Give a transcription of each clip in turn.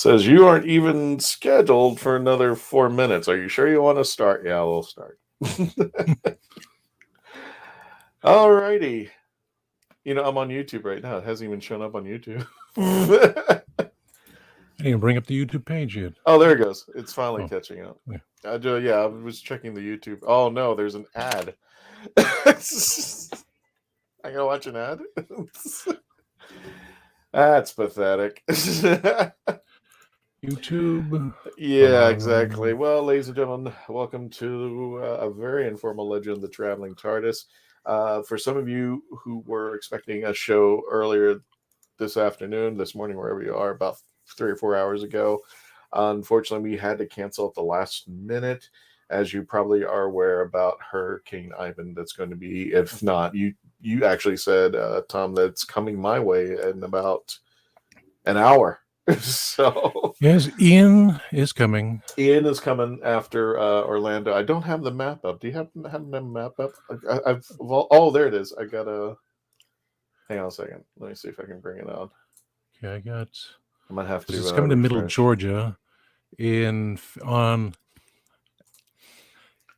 Says you aren't even scheduled for another 4 minutes. Are you sure you want to start? Yeah, we'll start. Alrighty. You know, I'm on YouTube right now. It hasn't even shown up on YouTube. I didn't even bring up the YouTube page yet. Oh, there it goes. It's finally catching up. Yeah. I was checking the YouTube. Oh, no, there's an ad. I gotta watch an ad? That's pathetic. YouTube. Yeah, exactly. Well, ladies and gentlemen, welcome to a very informal legend, the Traveling TARDIS. For some of you who were expecting a show earlier this afternoon, this morning, wherever you are, about 3 or 4 hours ago, unfortunately, we had to cancel at the last minute. As you probably are aware about Hurricane Ivan, that's going to be, if not, you actually said, Tom, that's coming my way in about an hour. So yes, Ian is coming. Ian is coming after Orlando. I don't have the map up. Do you have the map up? There it is. I gotta hang on a second. Let me see if I can bring it on. Okay, I might have to. It's coming to Middle Georgia on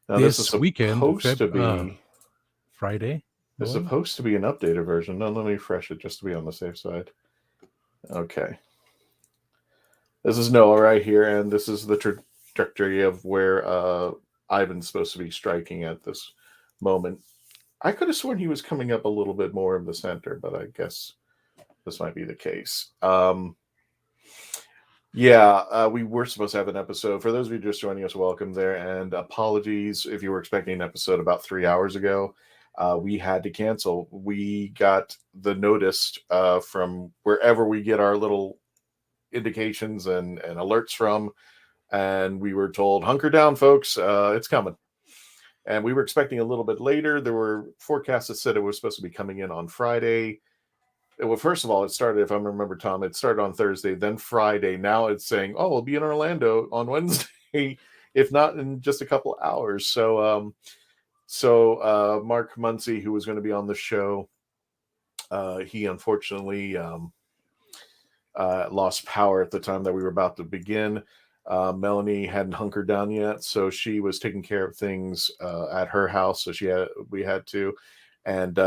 now, this weekend. Supposed to be Friday. It's supposed to be an updated version. No, let me refresh it just to be on the safe side. Okay. This is Noah right here, and this is the trajectory of where Ivan's supposed to be striking at this moment. I could have sworn he was coming up a little bit more in the center, but I guess this might be the case. We were supposed to have an episode. For those of you just joining us, welcome there, and apologies if you were expecting an episode about 3 hours ago. We had to cancel. We got the notice from wherever we get our little indications and alerts from, and we were told, hunker down, folks, it's coming. And we were expecting a little bit later. There were forecasts that said it was supposed to be coming in on Friday. Well, first of all, it started, if I remember, Tom, it started on Thursday, then Friday. Now it's saying, we'll be in Orlando on Wednesday, if not in just a couple hours. So Mark Muncy, who was going to be on the show, he unfortunately lost power at the time that we were about to begin. Melanie hadn't hunkered down yet, so she was taking care of things at her house. So we had to, and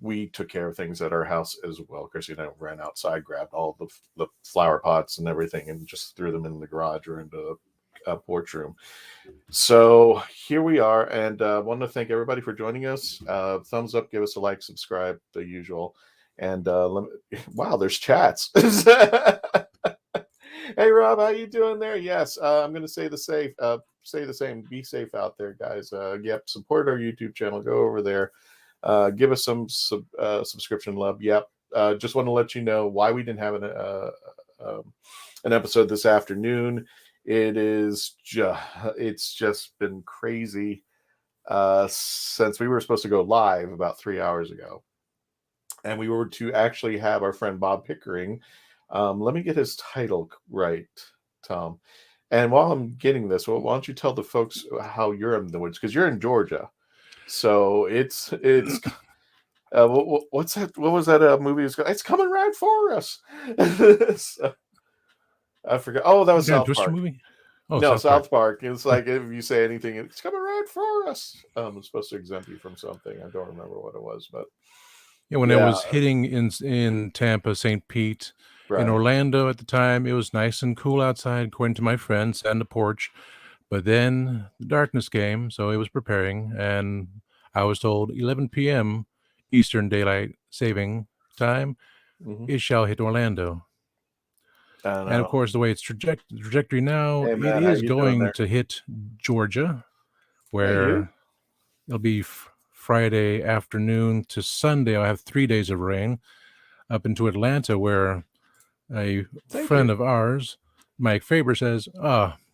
we took care of things at our house as well. Chrissy and I ran outside, grabbed all the flower pots and everything, and just threw them in the garage or into a porch room. So here we are, and I want to thank everybody for joining us. Thumbs up, give us a like, subscribe, the usual. And wow, there's chats. Hey Rob, how you doing there? Yes, I'm going to say the same. Be safe out there, guys. Support our YouTube channel. Go over there. Give us some subscription love. Yep. Just want to let you know why we didn't have an episode this afternoon. It's just been crazy since we were supposed to go live about 3 hours ago. And we were to actually have our friend Bob Pickering. Let me get his title right, Tom. And while I'm getting this, why don't you tell the folks how you're in the woods? Because you're in Georgia. So it's what's that? What was that movie? It's coming right for us. So, I forgot. Oh, that was South Park. Movie? Oh, no, South Park. It's like if you say anything, it's coming right for us. It's supposed to exempt you from something. I don't remember what it was, but. Yeah, when I was hitting in Tampa, St. Pete, in Orlando at the time, it was nice and cool outside, according to my friends, sat on the porch. But then the darkness came, so it was preparing, and I was told 11 p.m. Eastern Daylight Saving Time, it shall hit Orlando. And of course, the way it's trajectory now, it is going to hit Georgia, where it'll be Friday afternoon to Sunday. I'll have 3 days of rain up into Atlanta, where a friend of ours, Mike Faber, says,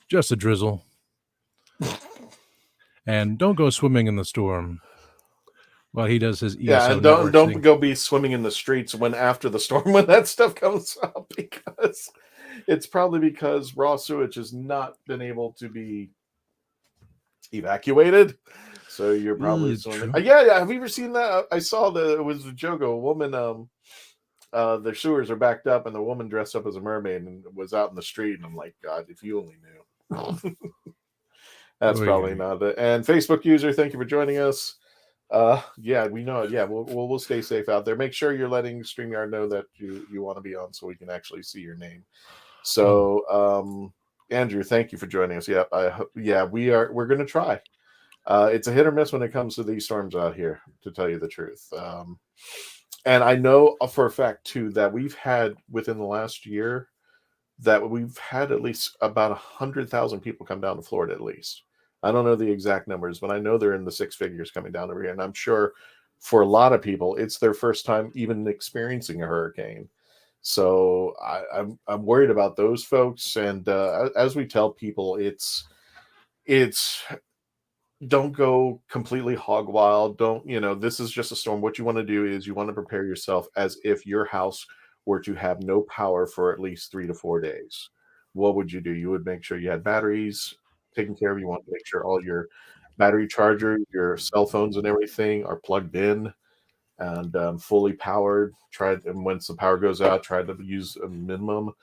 just a drizzle. And don't go swimming in the storm. Well, he does his ESO. Yeah, and don't go be swimming in the streets after the storm when that stuff comes up, because it's probably because raw sewage has not been able to be evacuated. So you're probably swimming. Yeah. Have you ever seen that? I saw that it was a joke. A woman the sewers are backed up, and the woman dressed up as a mermaid and was out in the street. And I'm like, God, if you only knew. That's probably not it. And Facebook user, thank you for joining us. Yeah, we know it. Yeah, we'll stay safe out there. Make sure you're letting StreamYard know that you want to be on, so we can actually see your name. So, Andrew, thank you for joining us. Yeah, we're going to try. It's a hit or miss when it comes to these storms out here, to tell you the truth. And I know for a fact too that we've had within the last year that we've had at least about 100,000 people come down to Florida. At least I don't know the exact numbers, but I know they're in the six figures coming down over here, and I'm sure for a lot of people it's their first time even experiencing a hurricane. So I'm worried about those folks, and as we tell people, it's don't go completely hog wild. Don't, this is just a storm. What you want to do is you want to prepare yourself as if your house were to have no power for at least 3 to 4 days. What would you do? You would make sure you had batteries taken care of. You want to make sure all your battery chargers, your cell phones and everything are plugged in and fully powered. And once the power goes out, try to use a minimum.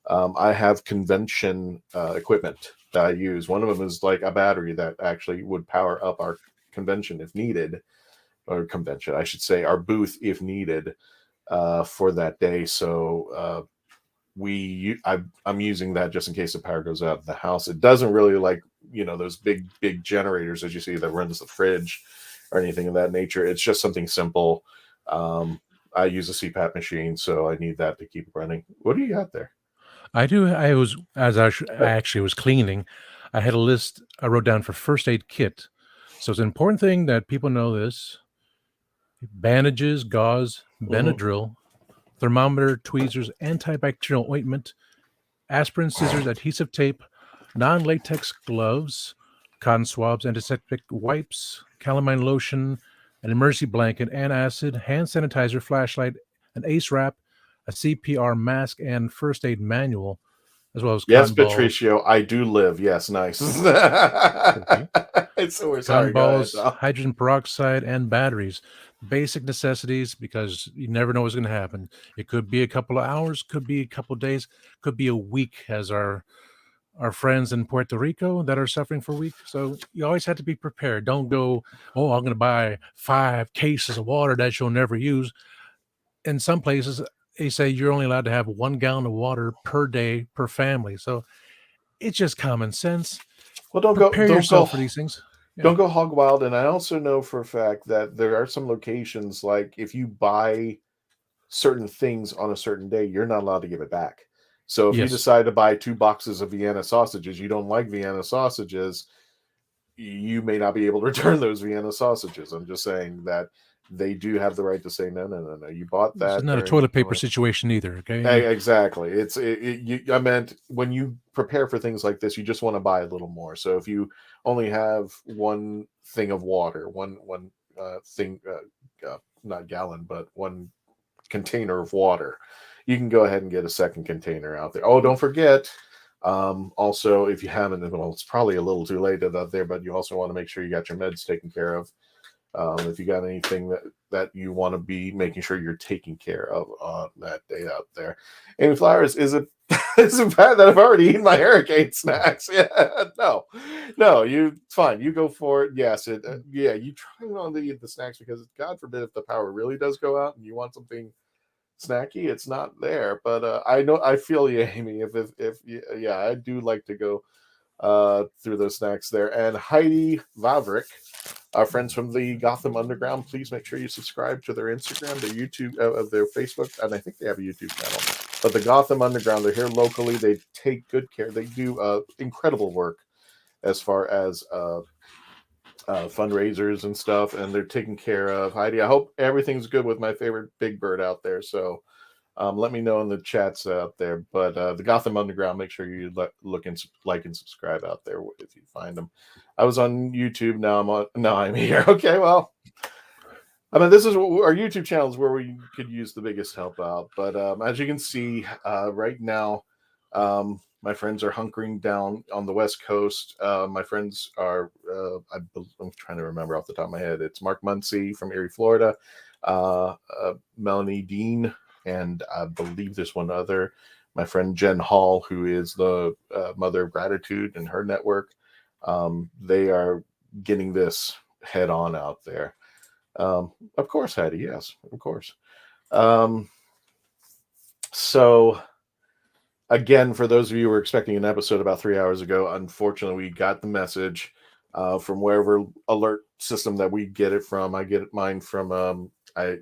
I have convention equipment that I use. One of them is like a battery that actually would power up our convention if needed, or convention, I should say, our booth if needed for that day. So I'm using that just in case the power goes out of the house. It doesn't really like, those big generators as you see that runs the fridge or anything of that nature. It's just something simple. I use a CPAP machine, so I need that to keep running. What do you got there? I do. I actually was cleaning, I had a list I wrote down for first aid kit. So it's an important thing that people know this: bandages, gauze, Benadryl, thermometer, tweezers, antibacterial ointment, aspirin, scissors, adhesive tape, non-latex gloves, cotton swabs, antiseptic wipes, calamine lotion, an emergency blanket, antacid, hand sanitizer, flashlight, an ACE wrap, a CPR mask, and first aid manual, as well as yes, cotton Patricio, balls. I do live. Yes, nice. So we're sorry. Cotton balls, hydrogen peroxide, and batteries. Basic necessities, because you never know what's going to happen. It could be a couple of hours, could be a couple of days, could be a week, as our friends in Puerto Rico that are suffering for a week. So you always have to be prepared. Don't go, oh, I'm going to buy 5 cases of water that you'll never use. In some places, they say you're only allowed to have 1 gallon of water per day per family. So it's just common sense. Well, don't Prepare go yourself for these things. Yeah. Don't go hog wild. And I also know for a fact that there are some locations, like if you buy certain things on a certain day, you're not allowed to give it back. So if you decide to buy 2 boxes of Vienna sausages, you don't like Vienna sausages, you may not be able to return those Vienna sausages. I'm just saying that they do have the right to say, no, you bought that. It's not a toilet paper situation either, okay? Exactly. I meant when you prepare for things like this, you just want to buy a little more. So if you only have 1 thing of water, one thing, not gallon, but 1 container of water, you can go ahead and get a second container out there. Oh, don't forget, also, if you haven't, well, it's probably a little too late out there, but you also want to make sure you got your meds taken care of. If you got anything that you want to be making sure you're taking care of on that day out there. Amy Flowers, is it bad that I've already eaten my hurricane snacks? Yeah, no, fine. You go for it. Yes, you try not to eat the snacks because God forbid if the power really does go out and you want something snacky, it's not there. But I feel you, Amy. If I do like to go through those snacks there. And Heidi Vavrick, our friends from the Gotham Underground, please make sure you subscribe to their Instagram, their YouTube, their Facebook, and I think they have a YouTube channel. But the Gotham Underground, they're here locally. They take good care. They do incredible work as far as fundraisers and stuff, and they're taking care of. Heidi, I hope everything's good with my favorite Big Bird out there. So let me know in the chats out there. But the Gotham Underground, make sure you look and like and subscribe out there if you find them. I was on YouTube. Now I'm here. Okay, well, I mean, this is our YouTube channel is where we could use the biggest help out. But as you can see right now, my friends are hunkering down on the West Coast. My friends are, I'm trying to remember off the top of my head. It's Mark Muncie from Erie, Florida. Melanie Dean and I believe there's one other. My friend Jen Hall, who is the Mother of Gratitude and her network, they are getting this head on out there. Of course, Heidi. Yes, of course. So, again, for those of you who were expecting an episode about 3 hours ago, unfortunately, we got the message from wherever alert system that we get it from. I get mine from I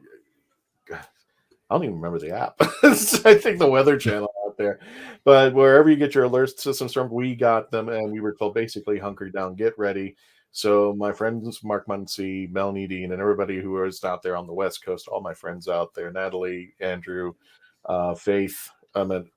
don't even remember the app. I think the Weather Channel out there. But wherever you get your alert systems from, we got them, and we were told basically hunker down, get ready. So my friends Mark Muncie, Melanie Dean, and everybody who is out there on the West Coast, all my friends out there, Natalie, Andrew, Faith. I'm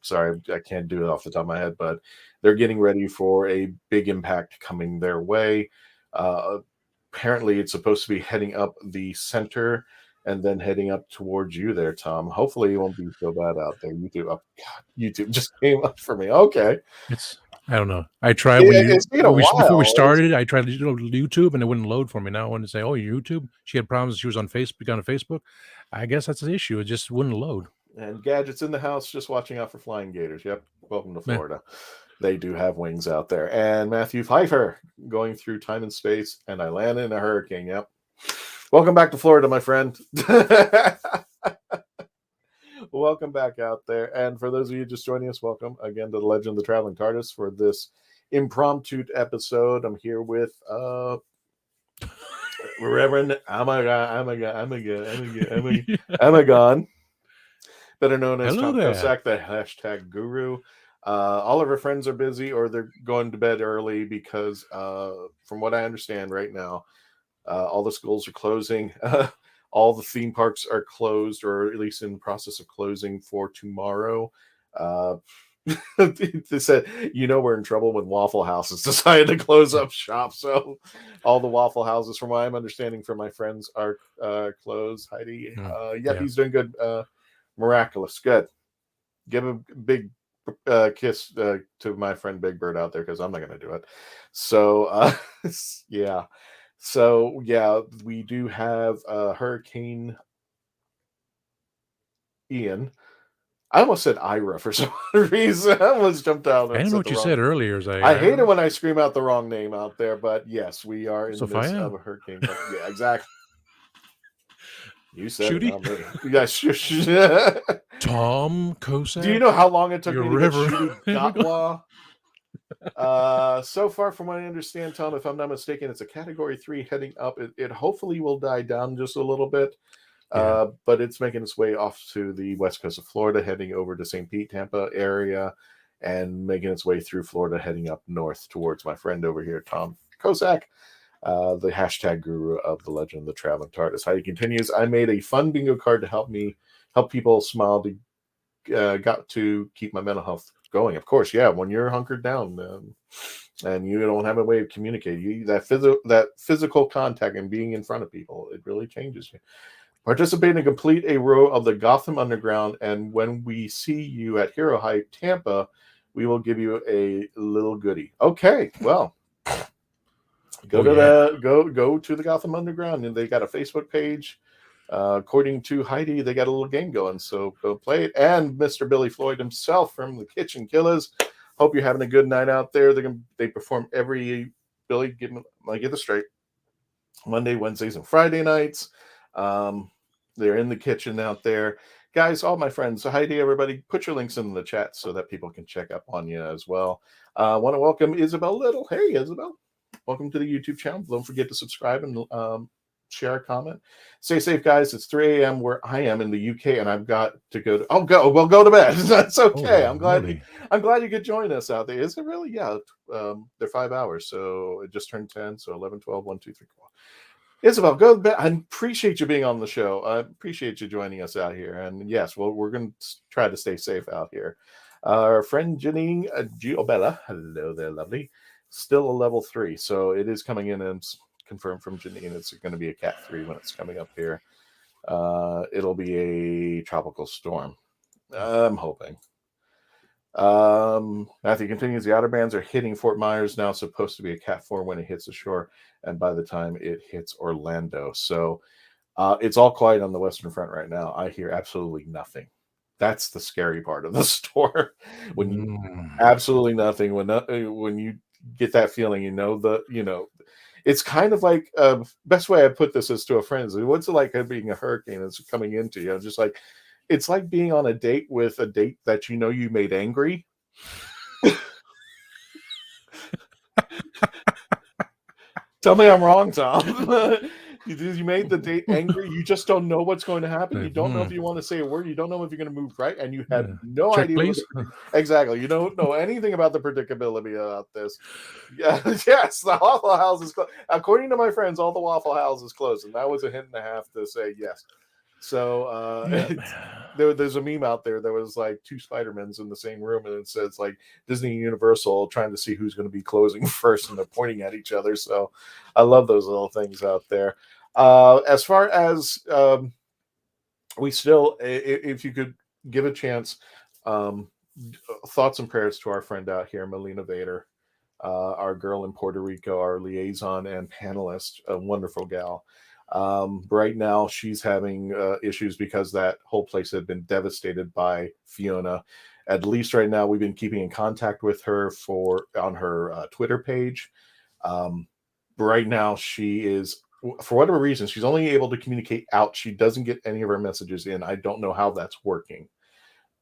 sorry, I can't do it off the top of my head, but they're getting ready for a big impact coming their way. Apparently, it's supposed to be heading up the center and then heading up towards you there, Tom. Hopefully it won't be so bad out there. YouTube just came up for me. Okay. I don't know. I tried before we started. I tried to do YouTube and it wouldn't load for me. Now I wanted to say, "Oh, YouTube." She had problems. She was on Facebook. I guess that's the issue. It just wouldn't load. And Gadget's in the house, just watching out for flying gators. Yep. Welcome to Florida. They do have wings out there. And Matthew Pfeiffer going through time and space, and I landed in a hurricane. Yep. Welcome back to Florida, my friend. Welcome back out there. And for those of you just joining us, welcome again to the Legend of the Traveling TARDIS for this impromptu episode. I'm here with Reverend Amagon, better known as Tom Kosak, the hashtag guru. All of our friends are busy or they're going to bed early because from what I understand right now, all the schools are closing. All the theme parks are closed, or at least in the process of closing for tomorrow. They said, we're in trouble when Waffle Houses decided to close up shop. So all the Waffle Houses, from what I'm understanding from my friends, are closed. Heidi, he's doing good. Miraculous. Good. Give a big kiss to my friend Big Bird out there, because I'm not going to do it. So, yeah. So, yeah, we do have Hurricane Ian. I almost said Ira for some reason. I almost jumped out. I didn't know what you said earlier. I hate it when I scream out the wrong name out there, but yes, we are in Sophia? the midst of a hurricane. Yeah, exactly. You said Shooty? It, not me. Tom Kosak? Do you know how long it took me to get Shooty Gatwa? So far, from what I understand, Tom, if I'm not mistaken, it's a Category 3 heading up. It hopefully will die down just a little bit. But it's making its way off to the west coast of Florida, heading over to St. Pete, Tampa area, and making its way through Florida, heading up north towards my friend over here, Tom Kosak, the hashtag guru of the Legend of the Traveling TARDIS. Heidi continues, I made a fun bingo card to help people smile, got to keep my mental health going. Of course, yeah, when you're hunkered down and you don't have a way of communicating, that physical contact and being in front of people, it really changes you. Participate and complete a row of the Gotham Underground, and when we see you at Hero Hype Tampa, we will give you a little goodie. Okay, well, go to the Gotham Underground, and they got a Facebook page. According to Heidi, they got a little game going, so go play it. And Mr. Billy Floyd himself from the Kitchen Killers. Hope you're having a good night out there. They perform every Billy. Get this straight. Monday, Wednesdays, and Friday nights. They're in the kitchen out there. Guys, all my friends, Heidi, everybody, put your links in the chat so that people can check up on you as well. I want to welcome Isabel Little. Hey, Isabel. Welcome to the YouTube channel. Don't forget to subscribe and share a comment. Stay safe, guys. It's 3 a.m. where I am in the UK, and I've got to go to bed. That's okay. I'm glad you could join us out there. Is it really? Yeah. They're 5 hours, so it just turned 10, so 11, 12, 1, 2, 3, 4. Isabel, go to bed. I appreciate you being on the show. I appreciate you joining us out here. And yes, we're going to try to stay safe out here. Our friend Janine Giobella, hello there, lovely. Still a level 3, so it is coming in and confirmed from Janine. It's going to be a Cat 3 when it's coming up here. It'll be a tropical storm. I'm hoping. Matthew continues, the outer bands are hitting Fort Myers now, supposed to be a Cat 4 when it hits the shore, and by the time it hits Orlando. So It's all quiet on the Western Front right now. I hear absolutely nothing. That's the scary part of the store. When you absolutely nothing, when you get that feeling, it's kind of like best way I put this is to a friend is, what's it like being a hurricane that's coming into you? Just like it's like being on a date with a date that you made angry. Tell me I'm wrong, Tom. You made the date angry. You just don't know what's going to happen. You don't know if you want to say a word. You don't know if you're going to move right, and you have no Check, idea. Please. Exactly. You don't know anything about the predictability about this. Yeah, yes, the Waffle House is closed. According to my friends, all the Waffle House is closed, and that was a hint and a half to say yes. So there's a meme out there that was like two Spider-Mans in the same room, and it says like Disney and Universal trying to see who's going to be closing first, and they're pointing at each other. So I love those little things out there. As far as we still, if you could give a chance, thoughts and prayers to our friend out here, Melina Vader, our girl in Puerto Rico, our liaison and panelist, a wonderful gal. Right now she's having issues because that whole place had been devastated by Fiona. At least right now we've been keeping in contact with her on her Twitter page. Right now she is, for whatever reason, she's only able to communicate out. She doesn't get any of her messages in. I don't know how that's working,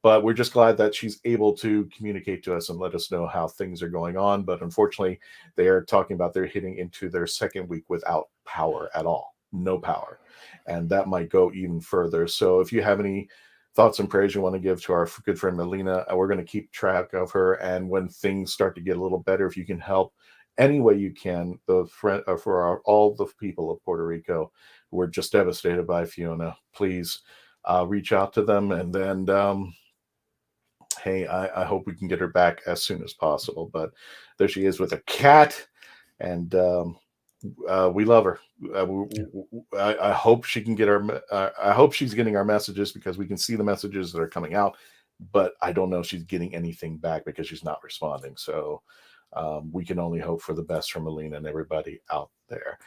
but we're just glad that she's able to communicate to us and let us know how things are going on. But unfortunately, they are talking about they're hitting into their second week without power at all. No power, and that might go even further. So if you have any thoughts and prayers you want to give to our good friend Melina, we're going to keep track of her, and when things start to get a little better, if you can help any way you can, all the people of Puerto Rico who were just devastated by Fiona, please reach out to them, and then hey, I hope we can get her back as soon as possible. But there she is with a cat, and we love her. I hope she can get I hope she's getting our messages, because we can see the messages that are coming out, but I don't know if she's getting anything back because she's not responding. So we can only hope for the best for Melina and everybody out there.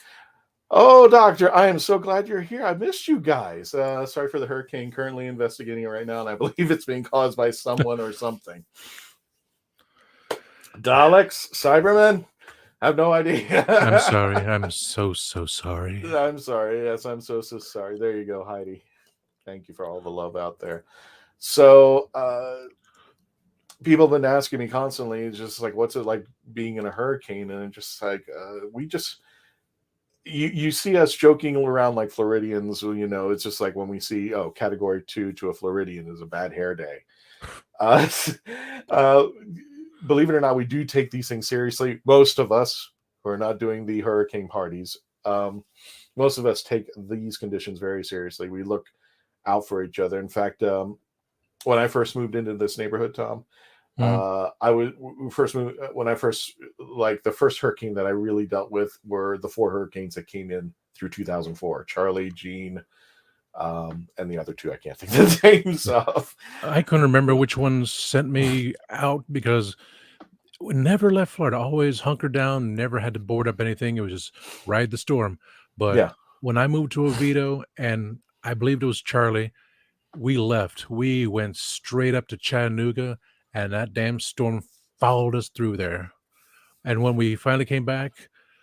Oh, Doctor, I am so glad you're here. I missed you guys. Sorry for the hurricane. Currently investigating it right now, and I believe it's being caused by someone or something. Daleks, Cybermen, I have no idea. I'm sorry. I'm so sorry. I'm sorry. Yes, I'm so sorry. There you go, Heidi. Thank you for all the love out there. So people have been asking me constantly, just like, what's it like being in a hurricane? And it's just like, you see us joking around like Floridians, it's just like when we see, category 2 to a Floridian is a bad hair day. Believe it or not, we do take these things seriously. Most of us who are not doing the hurricane parties, most of us take these conditions very seriously. We look out for each other. In fact, when I first moved into this neighborhood, Tom, the first hurricane that I really dealt with were the 4 hurricanes that came in through 2004: Charlie, Jean, and the other 2 I can't think of the names of. I couldn't remember which ones sent me out, because we never left Florida. Always hunkered down, never had to board up anything. It was just ride the storm. But when I moved to Oviedo, and I believed it was Charlie, we left. We went straight up to Chattanooga, and that damn storm followed us through there. And when we finally came back,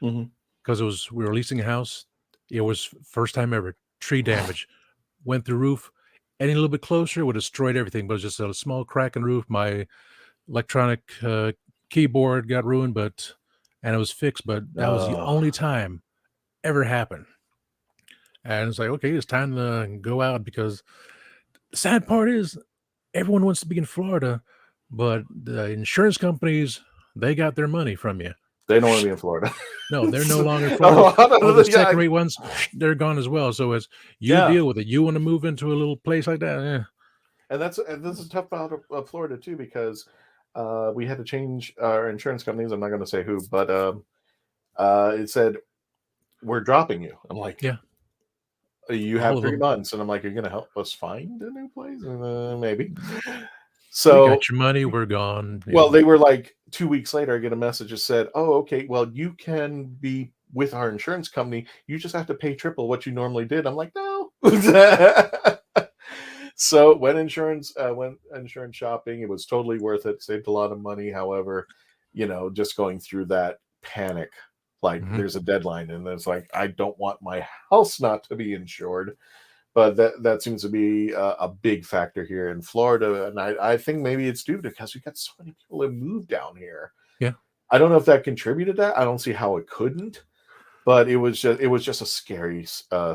because we were leasing a house, it was first time ever, tree damage. Went through roof. Any little bit closer would have destroyed everything, but it was just a small crack in the roof. My electronic keyboard got ruined, and it was fixed, but that was the only time ever happened. And it's like, okay, it's time to go out, because the sad part is everyone wants to be in Florida, but the insurance companies, they got their money from you. They don't want to be in Florida. No, they're no longer in Florida. All the second-rate ones, they're gone as well. So as you deal with it, you want to move into a little place like that. And this is tough out of Florida too, because we had to change our insurance companies. I'm not going to say who, but it said, we're dropping you. I'm like, you have 3 months. And I'm like, you're going to help us find a new place? Maybe. So we got your money, we're gone. Well, they were like 2 weeks later, I get a message that said, oh, okay, well, you can be with our insurance company. You just have to pay triple what you normally did. I'm like, no, So when insurance shopping, it was totally worth it. Saved a lot of money. However, just going through that panic, like there's a deadline, and it's like I don't want my house not to be insured. But that seems to be a big factor here in Florida, and I think maybe it's due because we got so many people that moved down here. Yeah, I don't know if that contributed to that. I don't see how it couldn't, but it was just a scary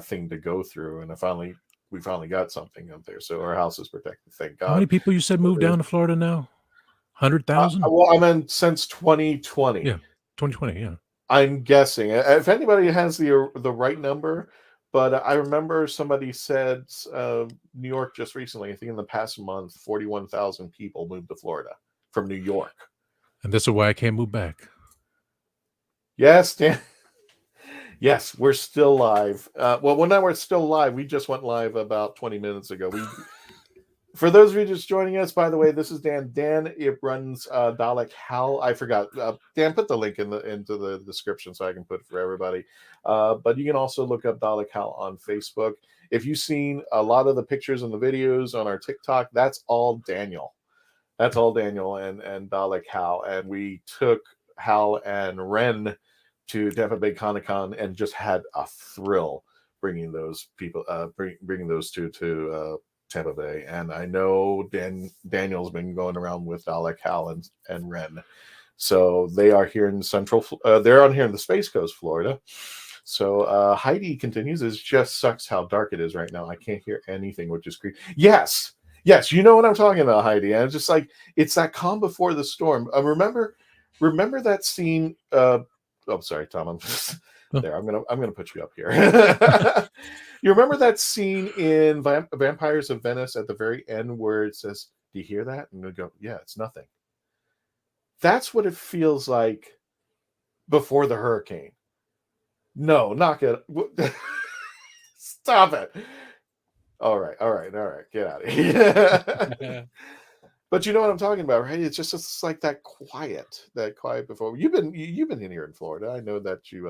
thing to go through, and we finally got something up there, so our house is protected. Thank God. How many people you said moved down to Florida now? 100,000? Well, I meant since 2020. Yeah, 2020. Yeah, I'm guessing. If anybody has the right number. But I remember somebody said New York just recently, I think in the past month, 41,000 people moved to Florida from New York. And this is why I can't move back. Yes, Dan. Yes, we're still live. Well, now we're still live. We just went live about 20 minutes ago. For those of you just joining us, by the way, this is Dan. Dan, it runs Dalek Hal. I forgot. Dan, put the link into the description so I can put it for everybody. But you can also look up Dalek Hal on Facebook. If you've seen a lot of the pictures and the videos on our TikTok, that's all Daniel. That's all Daniel and Dalek Hal. And we took Hal and Ren to Tampa Bay Comic-Con and just had a thrill bringing those people, bringing those two to Tampa Bay. And I know Daniel's been going around with Dalek Hal and Ren. So they are here in they're on here in the Space Coast, Florida. So Heidi continues, it just sucks how dark it is right now. I can't hear anything, which is creepy. Yes, you know what I'm talking about, Heidi. And it's just like, it's that calm before the storm. Remember that scene? Sorry, Tom. I'm just there. I'm gonna put you up here. You remember that scene in Vampires of Venice at the very end where it says, "Do you hear that?" And they go, "Yeah, it's nothing." That's what it feels like before the hurricane. No, not good. Stop it. All right. Get out of here. But you know what I'm talking about, right? It's like that quiet before. You've been in here in Florida. I know that you've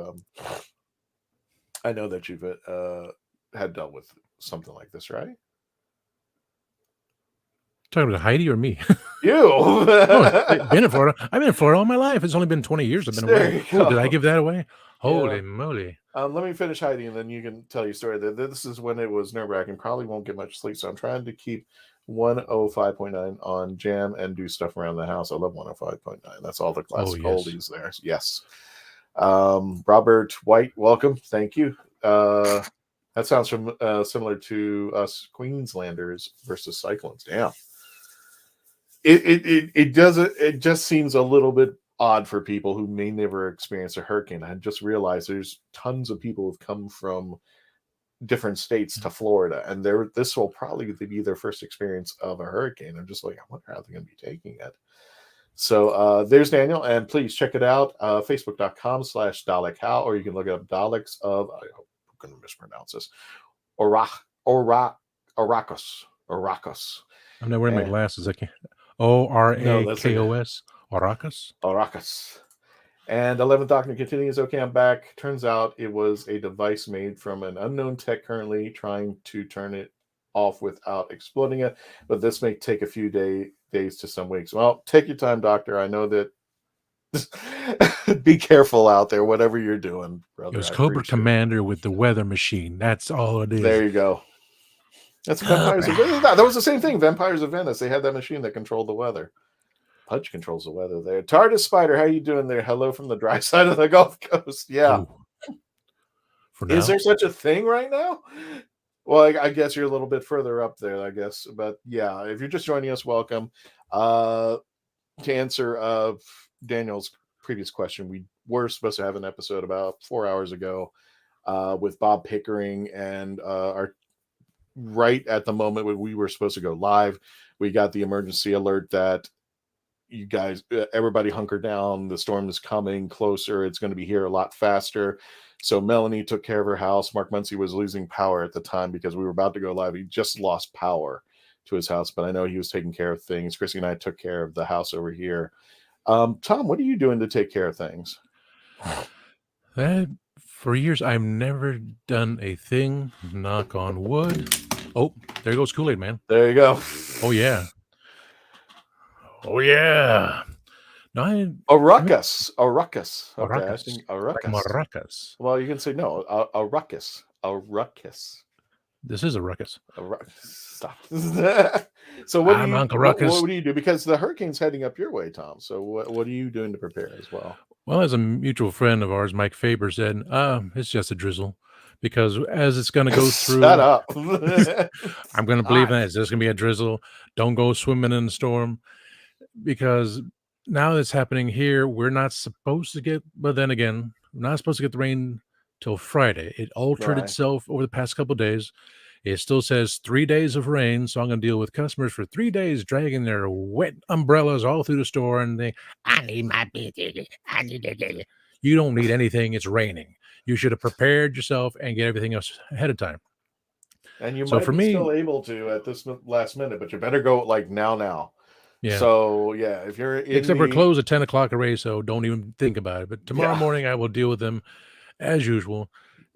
had dealt with something like this, right? Talking about Heidi or me? You. I've been in Florida. I've been in Florida all my life. It's only been 20 years I've been away. Did I give that away? Holy moly. Let me finish Heidi, and then you can tell your story. This is when it was nerve-wracking. Probably won't get much sleep, so I'm trying to keep 105.9 on jam and do stuff around the house. I love 105.9. That's all the classic oldies there. Yes. Robert White, welcome. Thank you. That sounds similar to us Queenslanders versus Cyclones. Damn. It doesn't. It just seems a little bit odd for people who may never experience a hurricane. I just realized there's tons of people who've come from different states to Florida, and this will probably be their first experience of a hurricane. I'm just like, I wonder how they're going to be taking it. So there's Daniel, and please check it out, facebook.com/Dalek Hal, or you can look up Daleks of, I hope I'm going to mispronounce this, Orakos. I'm not wearing my glasses. I can't. Orakos. Orakos. And 11th Doctor continues, okay, I'm back. Turns out it was a device made from an unknown tech currently trying to turn it off without exploding it. But this may take a few days to some weeks. Well, take your time, Doctor. I know that. Be careful out there, whatever you're doing, brother. It was Cobra Commander with the weather machine. That's all it is. There you go. That's Vampires of Venice. That was the same thing. Vampires of Venice. They had that machine that controlled the weather. Pudge controls the weather there. TARDIS Spider, how you doing there? Hello from the dry side of the Gulf Coast. Yeah. Is there such a thing right now? Well, I guess you're a little bit further up there, I guess. But yeah, if you're just joining us, welcome. To answer Daniel's previous question, we were supposed to have an episode about 4 hours ago with Bob Pickering, and right at the moment when we were supposed to go live, we got the emergency alert that you guys, everybody hunker down. The storm is coming closer. It's going to be here a lot faster. So Melanie took care of her house. Mark Muncie was losing power at the time because we were about to go live. He just lost power to his house, but I know he was taking care of things. Chrissy and I took care of the house over here. Tom, what are you doing to take care of things? For years, I've never done a thing, knock on wood. Oh, there goes Kool-Aid Man. There you go. Oh, yeah. Oh, yeah. No, a ruckus. A ruckus. A Okay, ruckus. I think a ruckus. Like maracas. Well, you can say no. A ruckus. A ruckus. This is a ruckus. A ruckus. Stop. So what I'm do you Uncle Ruckus. what do you do? Because the hurricane's heading up your way, Tom. So what are you doing to prepare as well? Well, as a mutual friend of ours, Mike Faber, said, it's just a drizzle. Because as it's going to go through... Shut up. I'm going to believe that. It's just going to be a drizzle. Don't go swimming in the storm. Because now that's happening here, we're not supposed to get... But then again, we're not supposed to get the rain till Friday. It altered itself over the past couple of days. It still says 3 days of rain, so I'm going to deal with customers for 3 days dragging their wet umbrellas all through the store, and they, I need my business. I need it. You don't need anything. It's raining. You should have prepared yourself and get everything else ahead of time. And you might be still able to at this last minute, but you better go like now. Yeah. So yeah, if you're except we're closed at 10 o'clock already, so don't even think about it. But tomorrow morning, I will deal with them as usual.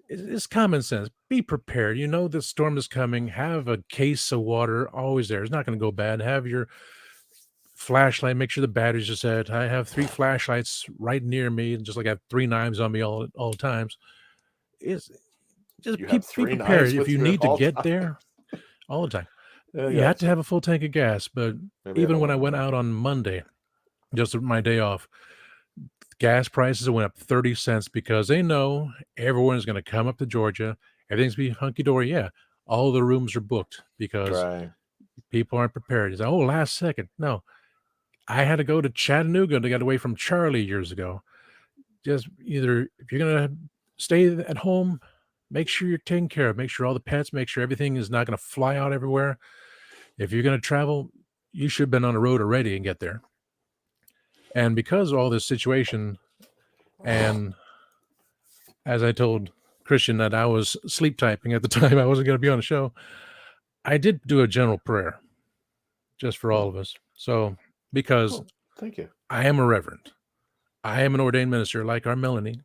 It's common sense. Be prepared. You know the storm is coming. Have a case of water always there. It's not going to go bad. Have your flashlight. Make sure the batteries are set. I have 3 flashlights right near me, just like I have 3 knives on me all the times. It's just be prepared if you need to get there all the time. You have to have a full tank of gas. But even when I went out on Monday, just my day off, gas prices went up 30 cents because they know everyone is going to come up to Georgia. Everything's be hunky-dory. Yeah, all the rooms are booked because people aren't prepared. It's like, oh, last second. No, I had to go to Chattanooga to get away from Charlie years ago. Just either if you're going to stay at home, make sure you're taken care of. Make sure all the pets, make sure everything is not going to fly out everywhere. If you're going to travel, you should have been on the road already and get there. And because of all this situation, and as I told Christian that I was sleep typing at the time, I wasn't going to be on the show, I did do a general prayer just for all of us. So, because thank you. I am a reverend. I am an ordained minister like our Melanie.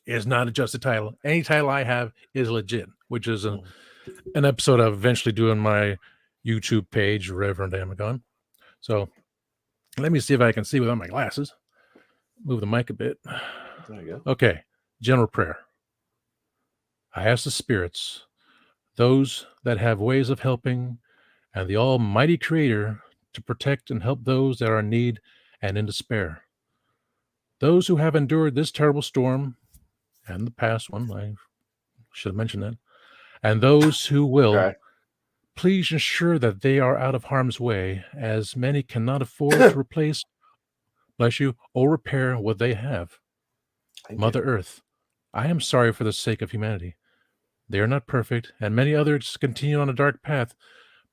Is not just a title. Any title I have is legit, which is an episode I'll eventually do on my YouTube page, Reverend Amagon. So, let me see if I can see without my glasses. Move the mic a bit. There you go. Okay. General prayer. I ask the spirits, those that have ways of helping, and the Almighty Creator to protect and help those that are in need and in despair. Those who have endured this terrible storm, and the past one, I should have mentioned that, and those who will, please ensure that they are out of harm's way, as many cannot afford to replace, bless you, or repair what they have. Mother Earth, I am sorry for the sake of humanity. They are not perfect, and many others continue on a dark path,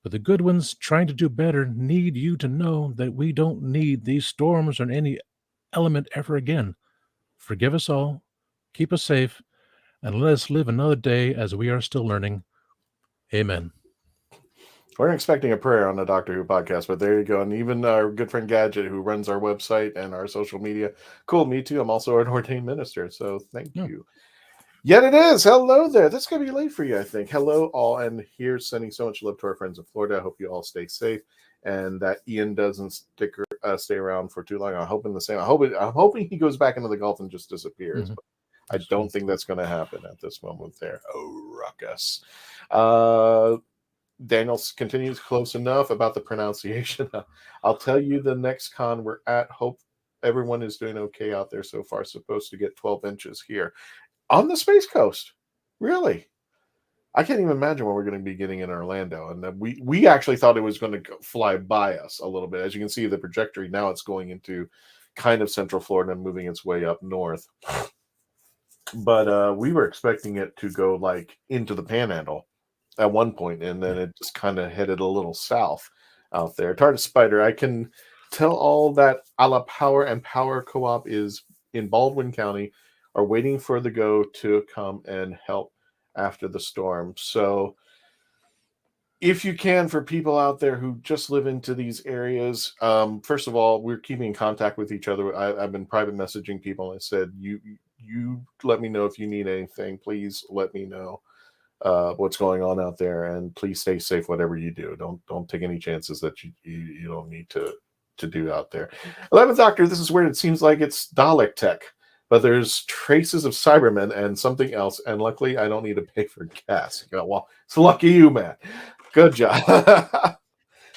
but the good ones trying to do better need you to know that we don't need these storms or any element ever again. Forgive us all, keep us safe, and let us live another day as we are still learning. Amen. We're expecting a prayer on the Doctor Who podcast, but there you go. And even our good friend Gadget, who runs our website and our social media. Cool, me too. I'm also an ordained minister, so thank you. Yet it is. Hello there. That's going to be late for you, I think. Hello, all. And here's sending so much love to our friends in Florida. I hope you all stay safe and that Ian doesn't stay around for too long. I'm hoping the same. I'm hoping he goes back into the Gulf and just disappears. But I don't think that's going to happen at this moment there. Oh, ruckus. Daniel continues close enough about the pronunciation. I'll tell you the next con we're at. Hope everyone is doing okay out there so far. Supposed to get 12 inches here on the Space Coast. Really? I can't even imagine what we're going to be getting in Orlando. And we actually thought it was going to fly by us a little bit. As you can see, the trajectory now it's going into kind of Central Florida and moving its way up north. But we were expecting it to go like into the Panhandle at one point, and then it just kind of headed a little south out there. TARDIS Spider, I can tell all that a la Power and Power Co-op is in Baldwin County are waiting for the go to come and help after the storm. So if you can, for people out there who just live into these areas, first of all, we're keeping in contact with each other. I've been private messaging people, and I said, you you let me know if you need anything. Please let me know what's going on out there, and please stay safe. Whatever you do, don't take any chances that you don't need to do out there. 11th Doctor, this is weird. It seems like it's Dalek tech, but there's traces of Cybermen and something else. And luckily, I don't need to pay for gas. Well, it's lucky you, man. Good job.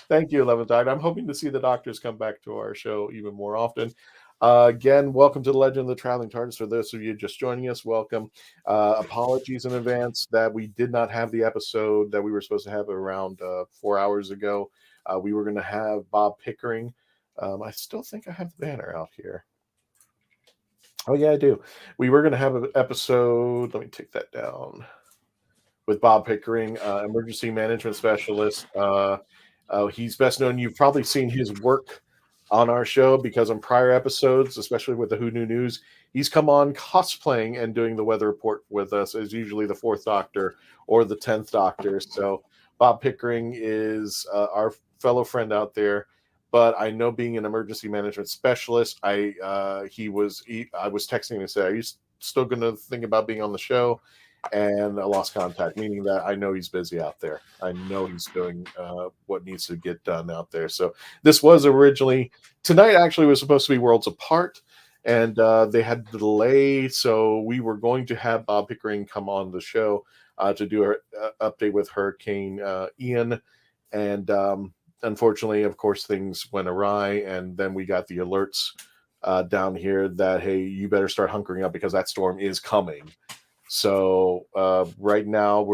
Thank you, 11th Doctor. I'm hoping to see the doctors come back to our show even more often. Again, welcome to the Legend of the Traveling TARDIS. For those of you just joining us, welcome. Apologies in advance that we did not have the episode that we were supposed to have around 4 hours ago. We were going to have Bob Pickering. I still think I have the banner out here. Oh, yeah, I do. We were going to have an episode. Let me take that down. With Bob Pickering, emergency management specialist. He's best known. You've probably seen his work on our show because on prior episodes, especially with the Who Knew News, he's come on cosplaying and doing the weather report with us as usually the 4th Doctor or the 10th Doctor. So Bob Pickering is our fellow friend out there. But I know, being an emergency management specialist, I was texting him and said, "Are you still going to think about being on the show?" And I lost contact, meaning that I know he's busy out there. I know he's doing what needs to get done out there. So this was originally tonight. Actually, was supposed to be Worlds Apart, and they had the delay. So we were going to have Bob Pickering come on the show to do an update with Hurricane Ian, and unfortunately, of course, things went awry, and then we got the alerts down here that, hey, you better start hunkering up because that storm is coming. So right now,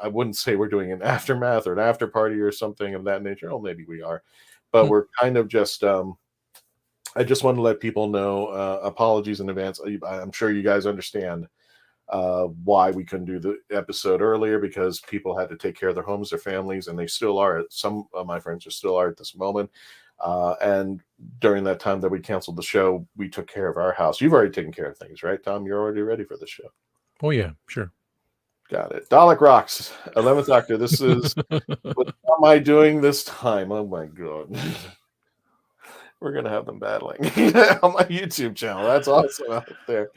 I wouldn't say we're doing an aftermath or an after party or something of that nature. Oh, maybe we are, but we're kind of just. I just want to let people know. Apologies in advance. I'm sure you guys understand why we couldn't do the episode earlier, because people had to take care of their homes, their families, and they still are. Some of my friends are at this moment. And during that time that we canceled the show, we took care of our house. You've already taken care of things, right, Tom? You're already ready for the show. Oh, yeah, sure. Got it. Dalek rocks. 11th Doctor. This is what am I doing this time? Oh my god. We're gonna have them battling on my YouTube channel. That's awesome out there.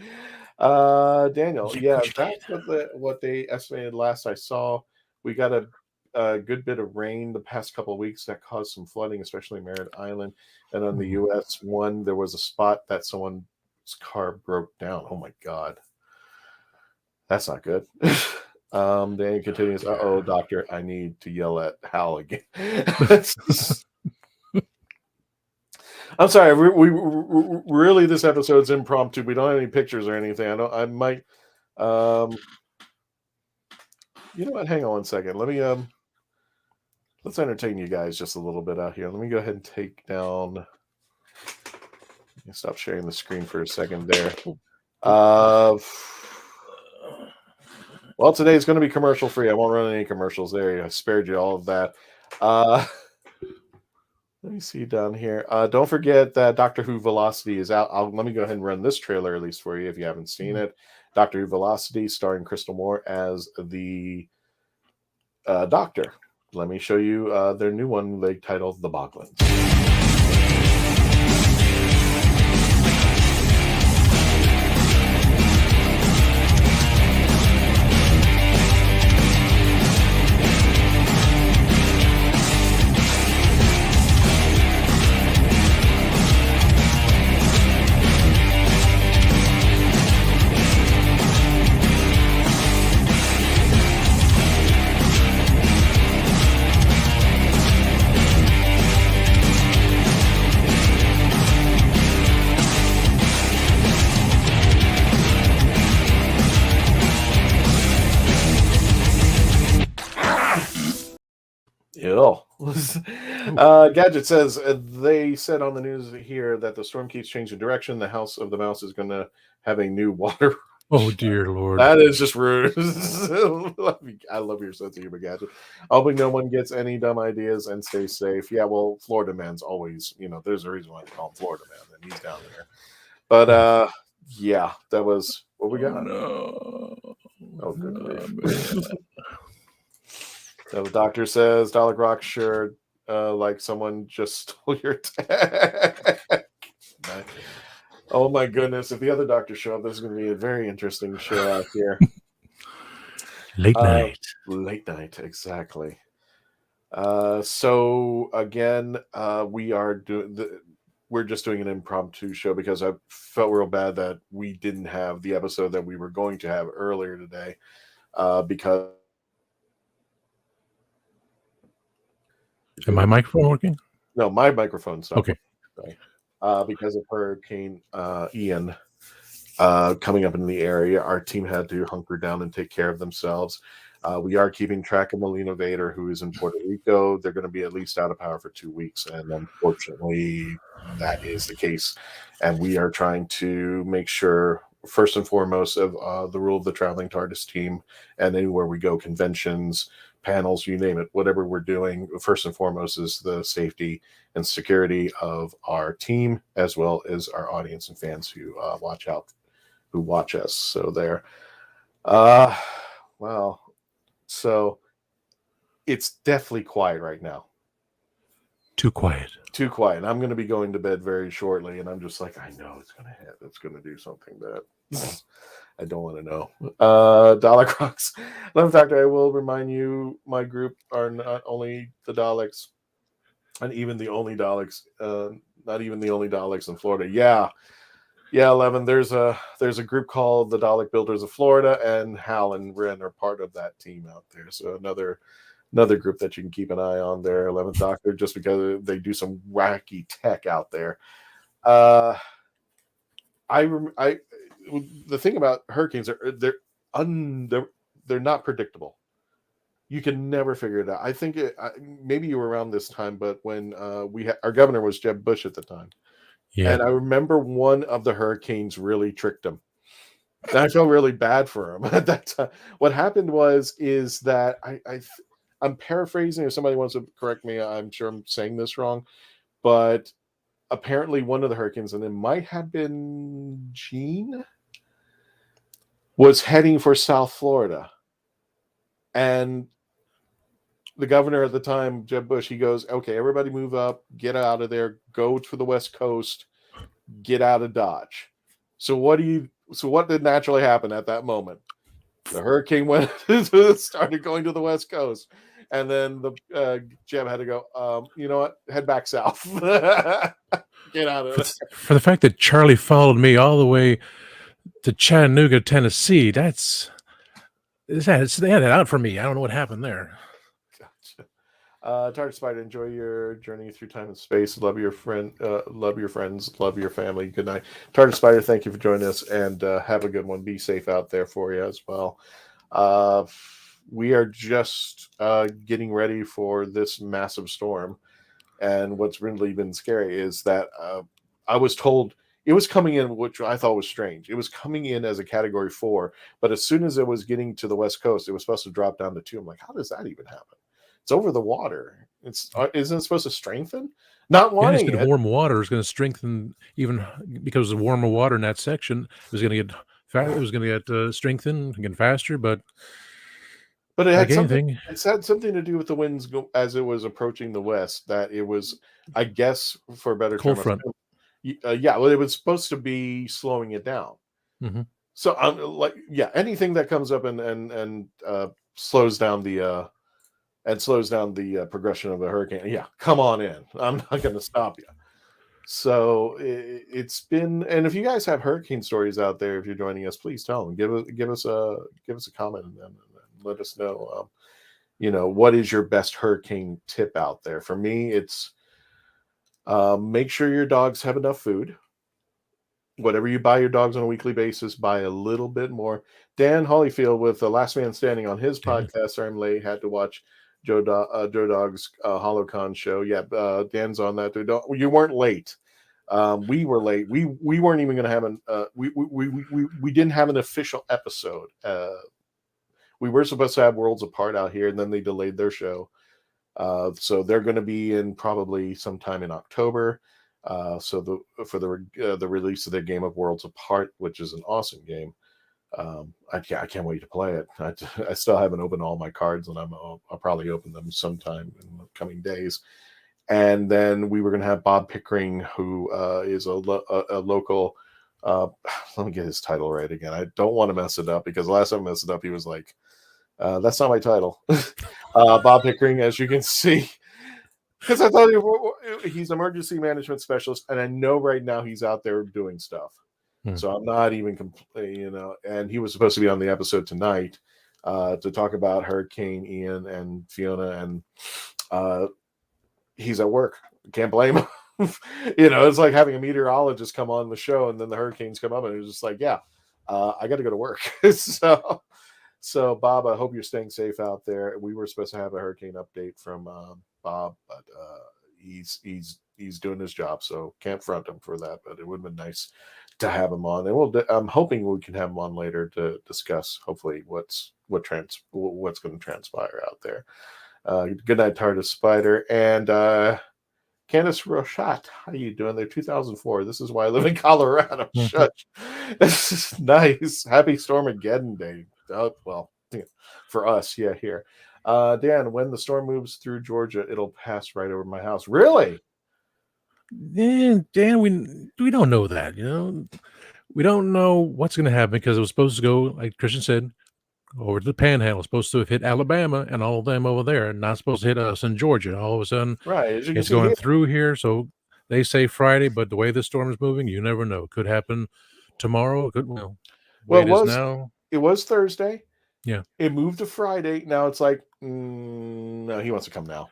Daniel, yeah, that's what they estimated last I saw. We got a good bit of rain the past couple of weeks that caused some flooding, especially Merritt Island. And on the US one, there was a spot that someone's car broke down. Oh my god. That's not good. Danny continues, uh-oh, Doctor, I need to yell at Hal again. I'm sorry, we really, this episode's impromptu. We don't have any pictures or anything. I might, you know what, hang on one second. Let me, let's entertain you guys just a little bit out here. Let me go ahead and take down, stop sharing the screen for a second there. Well, today is going to be commercial free. I won't run any commercials there. I spared you all of that. Let me see down here. Don't forget that Doctor Who Velocity is out. Let me go ahead and run this trailer at least for you if you haven't seen it. Doctor Who Velocity, starring Crystal Moore as the Doctor. Let me show you their new one. They titled The Boglins. Gadget says they said on the news here that the storm keeps changing direction. The House of the Mouse is going to have a new water. Oh dear Lord, that is just rude. I love your sense of humor, Gadget. Hoping no one gets any dumb ideas and stay safe. Yeah, well, Florida Man's always, there's a reason why they call him Florida Man, and he's down there. But yeah, that was what we got. Oh, good. So the Doctor says, Dalek Rock sure like someone just stole your tag. Oh my goodness! If the other doctors show up, this is going to be a very interesting show out here. Late night. Late night, exactly. So again, we're just doing an impromptu show because I felt real bad that we didn't have the episode that we were going to have earlier today, because. Is my microphone working? No, my microphone stopped. Okay. Working, because of Hurricane Ian coming up in the area, our team had to hunker down and take care of themselves. We are keeping track of Melina Vader, who is in Puerto Rico. They're going to be at least out of power for 2 weeks, and unfortunately, that is the case. And we are trying to make sure, first and foremost, of the rule of the Traveling TARDIS team, and anywhere we go, conventions, panels, you name it, whatever we're doing, first and foremost is the safety and security of our team, as well as our audience and fans who watch us. So there. Well, so it's definitely quiet right now. Too quiet. I'm going to be going to bed very shortly, and I'm just like, I know it's going to hit. It's going to do something that I don't want to know. Dalek Crocs. Love Factor, I will remind you, my group are not only the Daleks, and even the only Daleks, not even the only Daleks in Florida. Yeah, 11. There's a group called the Dalek Builders of Florida, and Hal and Ren are part of that team out there. So another group that you can keep an eye on there, 11th Doctor, just because they do some wacky tech out there. The thing about hurricanes they're not predictable. You can never figure it out. I think maybe you were around this time, but when our governor was Jeb Bush at the time. Yeah. And I remember one of the hurricanes really tricked him. And I felt really bad for him at that time. What happened is that I'm paraphrasing. If somebody wants to correct me, I'm sure I'm saying this wrong, but apparently one of the hurricanes, and it might have been Gene, was heading for South Florida. And the governor at the time, Jeb Bush, he goes, okay, everybody move up, get out of there, go to the West Coast, get out of Dodge. So what did naturally happen at that moment? The hurricane started going to the West Coast. And then the Jeb had to go, you know what? Head back south. Get out of there. For the fact that Charlie followed me all the way to Chattanooga, Tennessee, they had that out for me. I don't know what happened there. Gotcha. Target Spider, enjoy your journey through time and space. Love your friends, love your family. Good night. Target Spider, thank you for joining us, and have a good one. Be safe out there for you as well. We are just getting ready for this massive storm, and what's really been scary is that I was told it was coming in, which I thought was strange. It was coming in as a Category 4, but as soon as it was getting to the West Coast, it was supposed to drop down to 2. I'm like, how does that even happen? It's over the water. Isn't it supposed to strengthen? Not wanting it. Warm water is going to strengthen, even because the warmer water in that section is going to get fat. It was going to get strengthened and get faster, but it had something. It had something to do with the winds as it was approaching the west. That it was, I guess, for a better cold front. Well, it was supposed to be slowing it down. Mm-hmm. So anything that comes up and slows down the progression of a hurricane. Yeah, come on in. I'm not going to stop you. So it's been, and if you guys have hurricane stories out there, if you're joining us, please tell them. Give us a comment and let us know. What is your best hurricane tip out there? For me, it's make sure your dogs have enough food. Whatever you buy your dogs on a weekly basis, buy a little bit more. Dan Hollyfield with The Last Man Standing on his podcast, Sorry I'm Late, had to watch Joe Dog's HoloCon show. Yeah, Dan's on that. You weren't late. We were late. We weren't even going to have we didn't have an official episode. We were supposed to have Worlds Apart out here, and then they delayed their show. So they're going to be in probably sometime in October. For the release of their game of Worlds Apart, which is an awesome game. I can't wait to play it. I still haven't opened all my cards, and I'll probably open them sometime in the coming days. And then we were going to have Bob Pickering, who is a local let me get his title right again. I don't want to mess it up because last time I messed it up, he was like, that's not my title. Bob Pickering, as you can see. Because I thought he's emergency management specialist, and I know right now he's out there doing stuff. So I'm not even, and he was supposed to be on the episode tonight to talk about Hurricane Ian and Fiona, and he's at work. Can't blame him. It's like having a meteorologist come on the show, and then the hurricanes come up, and it's just like, I got to go to work. So Bob, I hope you're staying safe out there. We were supposed to have a hurricane update from Bob, but he's doing his job, so can't front him for that. But it would have been nice to have him on, and I'm hoping we can have him on later to discuss hopefully what's going to transpire out there. Good night, TARDIS Spider, and Candice Rochat. How you doing there? 2004. This is why I live in Colorado. Shush. This is nice. Happy Stormageddon Day. Well, for us, here. Dan, when the storm moves through Georgia, it'll pass right over my house. Really? Dan, we don't know that. We don't know what's going to happen because it was supposed to go, like Christian said, over to the Panhandle. It's supposed to have hit Alabama and all of them over there, and not supposed to hit us in Georgia. All of a sudden, right? It's going through here. So they say Friday, but the way the storm is moving, you never know. It could happen tomorrow. It could, it was Thursday. Yeah. It moved to Friday. Now it's like, no, he wants to come now.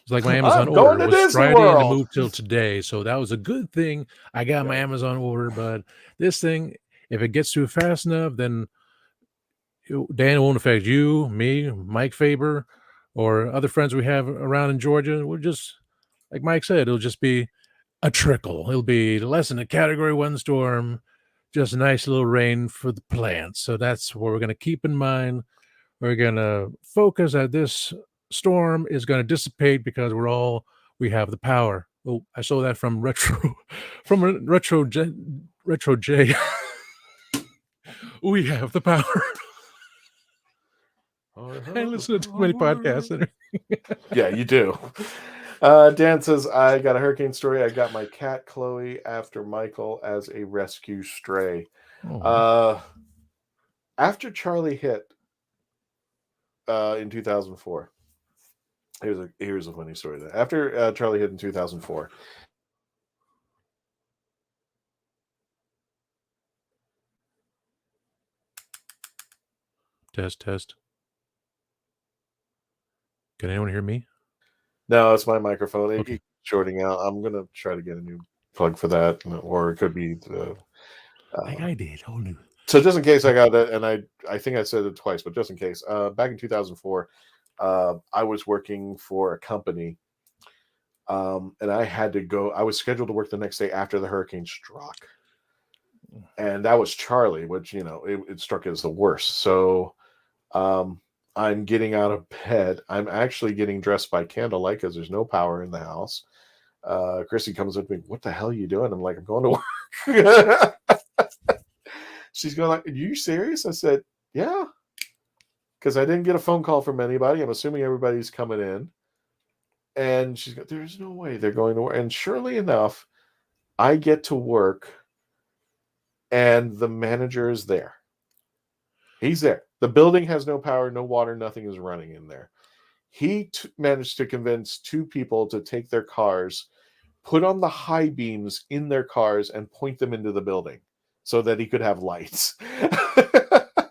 It's like my Amazon order. It was Friday and it moved till today. So that was a good thing. I got my Amazon order, but this thing, if it gets through fast enough, then Dan, it won't affect you, me, Mike Faber, or other friends we have around in Georgia. We'll just, like Mike said, it'll just be a trickle. It'll be less than a Category 1 storm. Just a nice little rain for the plants. So that's what we're going to keep in mind. We're going to focus that this storm is going to dissipate because we have the power. Oh, I saw that from Retro J. We have the power. I listen to too many podcasts. Yeah, you do. Dan says, I got a hurricane story. I got my cat Chloe after Michael as a rescue stray. After Charlie hit in 2004, here's a funny story. After Charlie hit in 2004, Test. Can anyone hear me? No, it's my microphone. It keeps shorting out. I'm going to try to get a new plug for that, or it could be the... like I did. Whole new. So just in case I got it, and I think I said it twice, but just in case, back in 2004, I was working for a company, and I had to go. I was scheduled to work the next day after the hurricane struck, and that was Charlie, which it struck as the worst. So I'm getting out of bed. I'm actually getting dressed by candlelight because there's no power in the house. Chrissy comes up to me, "What the hell are you doing?" I'm like, "I'm going to work." She's going like, "Are you serious?" I said, "Yeah," because I didn't get a phone call from anybody. I'm assuming everybody's coming in. And she's going, "There's no way they're going to work." And surely enough, I get to work, and the manager is there. He's there. The building has no power, no water, nothing is running in there. He managed to convince two people to take their cars, put on the high beams in their cars, and point them into the building so that he could have lights.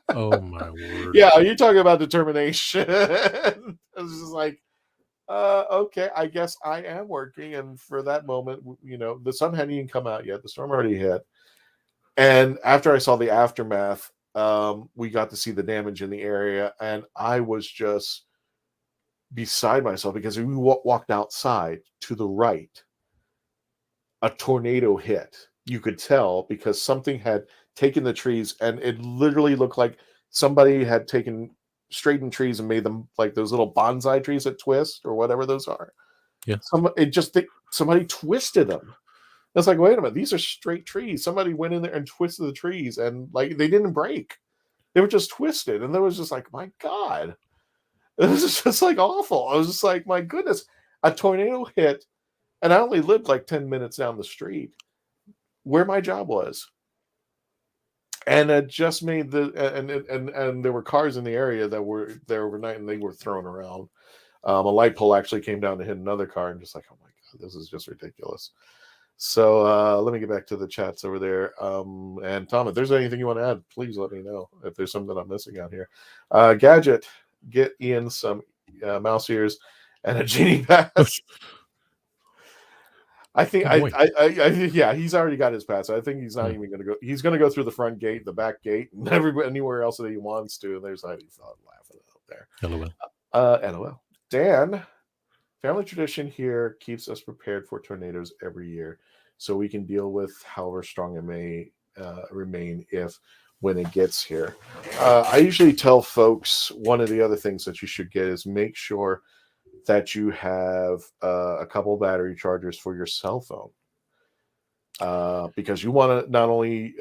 Oh, my word. Yeah, you're talking about determination. I was just like, okay, I guess I am working. And for that moment, the sun hadn't even come out yet. The storm already hit. And after I saw the aftermath, we got to see the damage in the area, and I was just beside myself because we walked outside to the right. A tornado hit. You could tell because something had taken the trees, and it literally looked like somebody had taken straightened trees and made them like those little bonsai trees that twist or whatever those are. Yeah. Somebody twisted them. It's like, wait a minute, these are straight trees. Somebody went in there and twisted the trees, and like they didn't break. They were just twisted. And there was just like, my God. It was just like awful. I was just like, my goodness, a tornado hit, and I only lived like 10 minutes down the street where my job was. And it just made and there were cars in the area that were there overnight, and they were thrown around. A light pole actually came down to hit another car, and just like, oh my god, this is just ridiculous. So let me get back to the chats over there. And Tom, if there's anything you want to add, please let me know if there's something I'm missing out here. Gadget, get Ian some mouse ears and a genie pass. I think yeah, he's already got his pass. I think he's not even going to go. He's going to go through the front gate, the back gate, and anywhere else that he wants to. And there's Heidi thought laughing out there. LOL. Dan, family tradition here keeps us prepared for tornadoes every year, so we can deal with however strong it may remain when it gets here. I usually tell folks one of the other things that you should get is make sure that you have a couple battery chargers for your cell phone, because you want to not only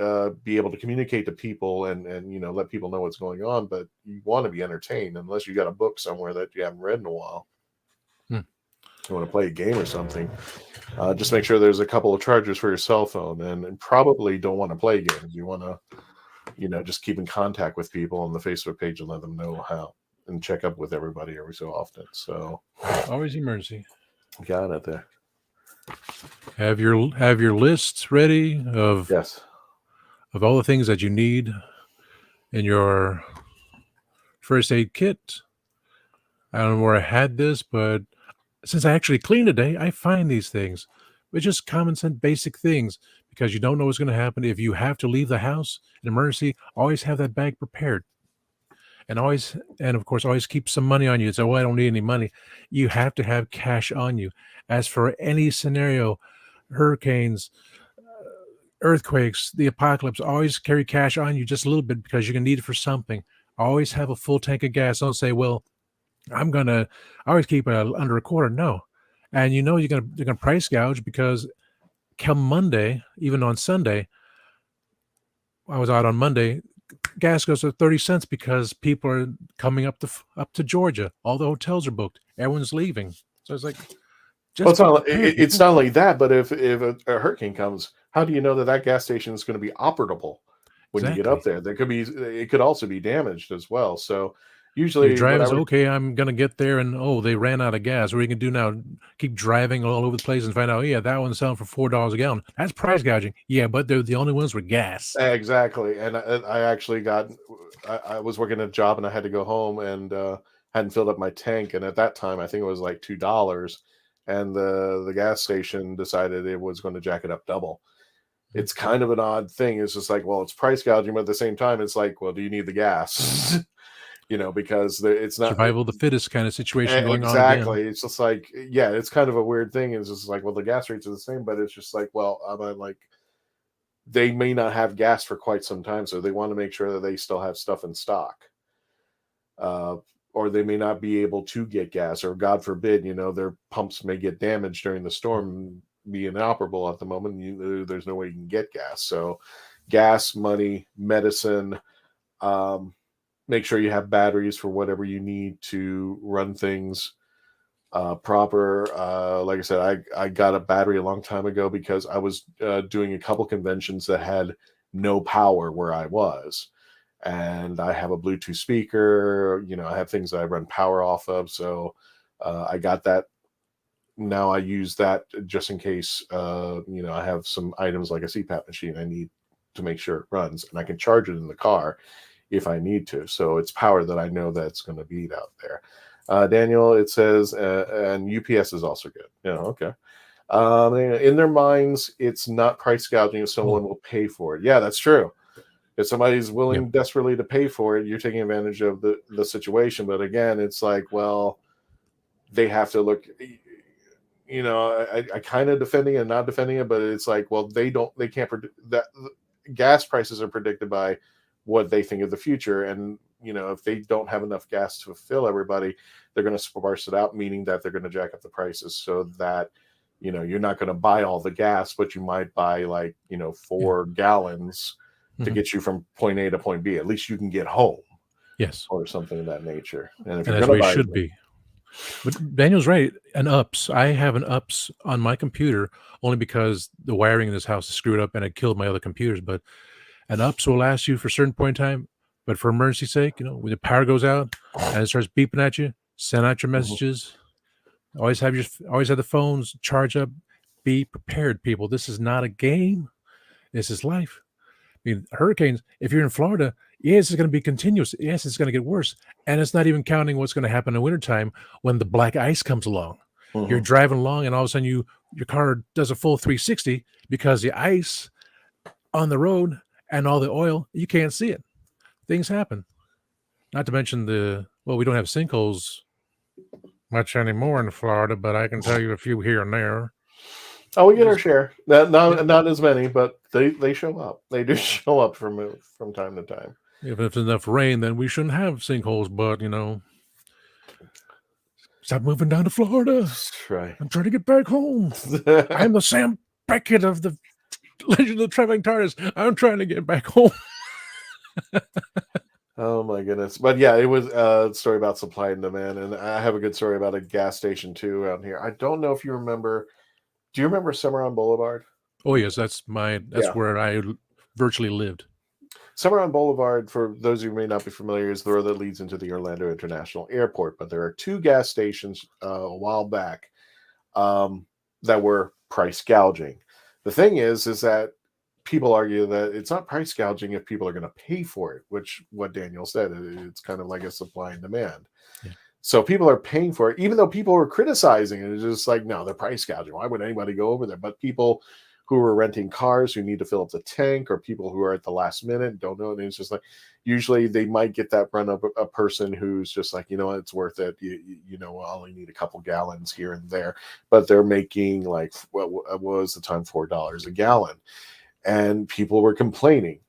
be able to communicate to people and let people know what's going on, but you want to be entertained, unless you got a book somewhere that you haven't read in a while. You want to play a game or something. Just make sure there's a couple of chargers for your cell phone, and probably don't want to play games. You want to just keep in contact with people on the Facebook page and let them know how, and check up with everybody every so often. So always emergency. Got it there. Have your lists ready of all the things that you need in your first aid kit. I don't know where I had this, but since I actually clean today, I find these things. It's just common sense, basic things, because you don't know what's going to happen. If you have to leave the house in emergency, always have that bag prepared. And of course, always keep some money on you. So, I don't need any money. You have to have cash on you. As for any scenario, hurricanes, earthquakes, the apocalypse, always carry cash on you just a little bit, because you're going to need it for something. Always have a full tank of gas. Don't say, well, I always keep under a quarter. No. And you're going to price gouge, because come Monday, even on Sunday, I was out on Monday, gas goes to 30 cents because people are coming up to Georgia. All the hotels are booked. Everyone's leaving. So it's like, it's not like that. But if a hurricane comes, how do you know that gas station is going to be operable when you get up there? It could also be damaged as well. So usually, your drive is okay. I'm going to get there, and they ran out of gas. What are you going to do now? Keep driving all over the place and find out, that one's selling for $4 a gallon. That's price gouging. Yeah, but they're the only ones with gas. Exactly. And I actually I was working a job, and I had to go home, and hadn't filled up my tank. And at that time, I think it was like $2, and the gas station decided it was going to jack it up double. It's kind of an odd thing. It's just like, well, it's price gouging, but at the same time, it's like, well, do you need the gas? Because it's not survival of the fittest kind of situation going on. Exactly. It's just like, it's kind of a weird thing. It's just like, well, the gas rates are the same, but it's just like, well, they may not have gas for quite some time, so they want to make sure that they still have stuff in stock. Or they may not be able to get gas, or God forbid, their pumps may get damaged during the storm, be inoperable at the moment. There's no way you can get gas. So gas, money, medicine, make sure you have batteries for whatever you need to run things proper. Like I said, I got a battery a long time ago because I was doing a couple conventions that had no power where I was. And I have a Bluetooth speaker, I have things that I run power off of. So I got that. Now I use that just in case, I have some items like a CPAP machine I need to make sure it runs, and I can charge it in the car if I need to. So it's power that I know that's going to beat out there. Daniel, it says, and UPS is also good. Okay. In their minds, it's not price gouging if someone will pay for it. Yeah, that's true. If somebody's willing desperately to pay for it, you're taking advantage of the situation. But again, it's like, well, they have to look, I kind of defending it and not defending it, but it's like, well, they can't predict that. Gas prices are predicted by what they think of the future. And, if they don't have enough gas to fulfill everybody, they're going to sparse it out, meaning that they're going to jack up the prices so that, you're not going to buy all the gas, but you might buy 4 gallons to get you from point A to point B. At least you can get home. Yes. Or something of that nature. And that's the way it should be. But Daniel's right. An UPS. I have an UPS on my computer only because the wiring in this house is screwed up and it killed my other computers. But and UPS will ask you for a certain point in time, but for emergency sake, when the power goes out and it starts beeping at you, send out your messages. Always have the phones charge up. Be prepared, people. This is not a game. This is life. I mean, hurricanes, if you're in Florida, yes, it's going to be continuous. Yes, it's going to get worse. And it's not even counting what's going to happen in wintertime when the black ice comes along. You're driving along and all of a sudden your car does a full 360 because the ice on the road and all the oil, you can't see it. Things happen. Not to mention we don't have sinkholes much anymore in Florida, but I can tell you a few here and there. Oh, we get our share. Not as many, but they show up. They do show up from time to time. If it's enough rain, then we shouldn't have sinkholes. But stop moving down to Florida. That's right. I'm trying to get back home. I'm the Sam Beckett of the Legend of the Traveling TARDIS. I'm trying to get back home. Oh my goodness. But yeah, it was a story about supply and demand, and I have a good story about a gas station too out here. I don't know if you remember. Do you remember Cimarron Boulevard? Oh yes, that's where I virtually lived. Cimarron Boulevard, for those of you who may not be familiar, is the road that leads into the Orlando International Airport. But there are two gas stations a while back that were price gouging. The thing is that people argue that it's not price gouging if people are going to pay for it, which what Daniel said, it's kind of like a supply and demand. Yeah. So people are paying for it, even though people were criticizing it. It's just like, no, they're price gouging. Why would anybody go over there? But people who are renting cars who need to fill up the tank, or people who are at the last minute don't know. And it's just like, usually they might get that run of a person who's just like, it's worth it. I only need a couple gallons here and there, but they're making like, what was the time, $4 a gallon. And people were complaining.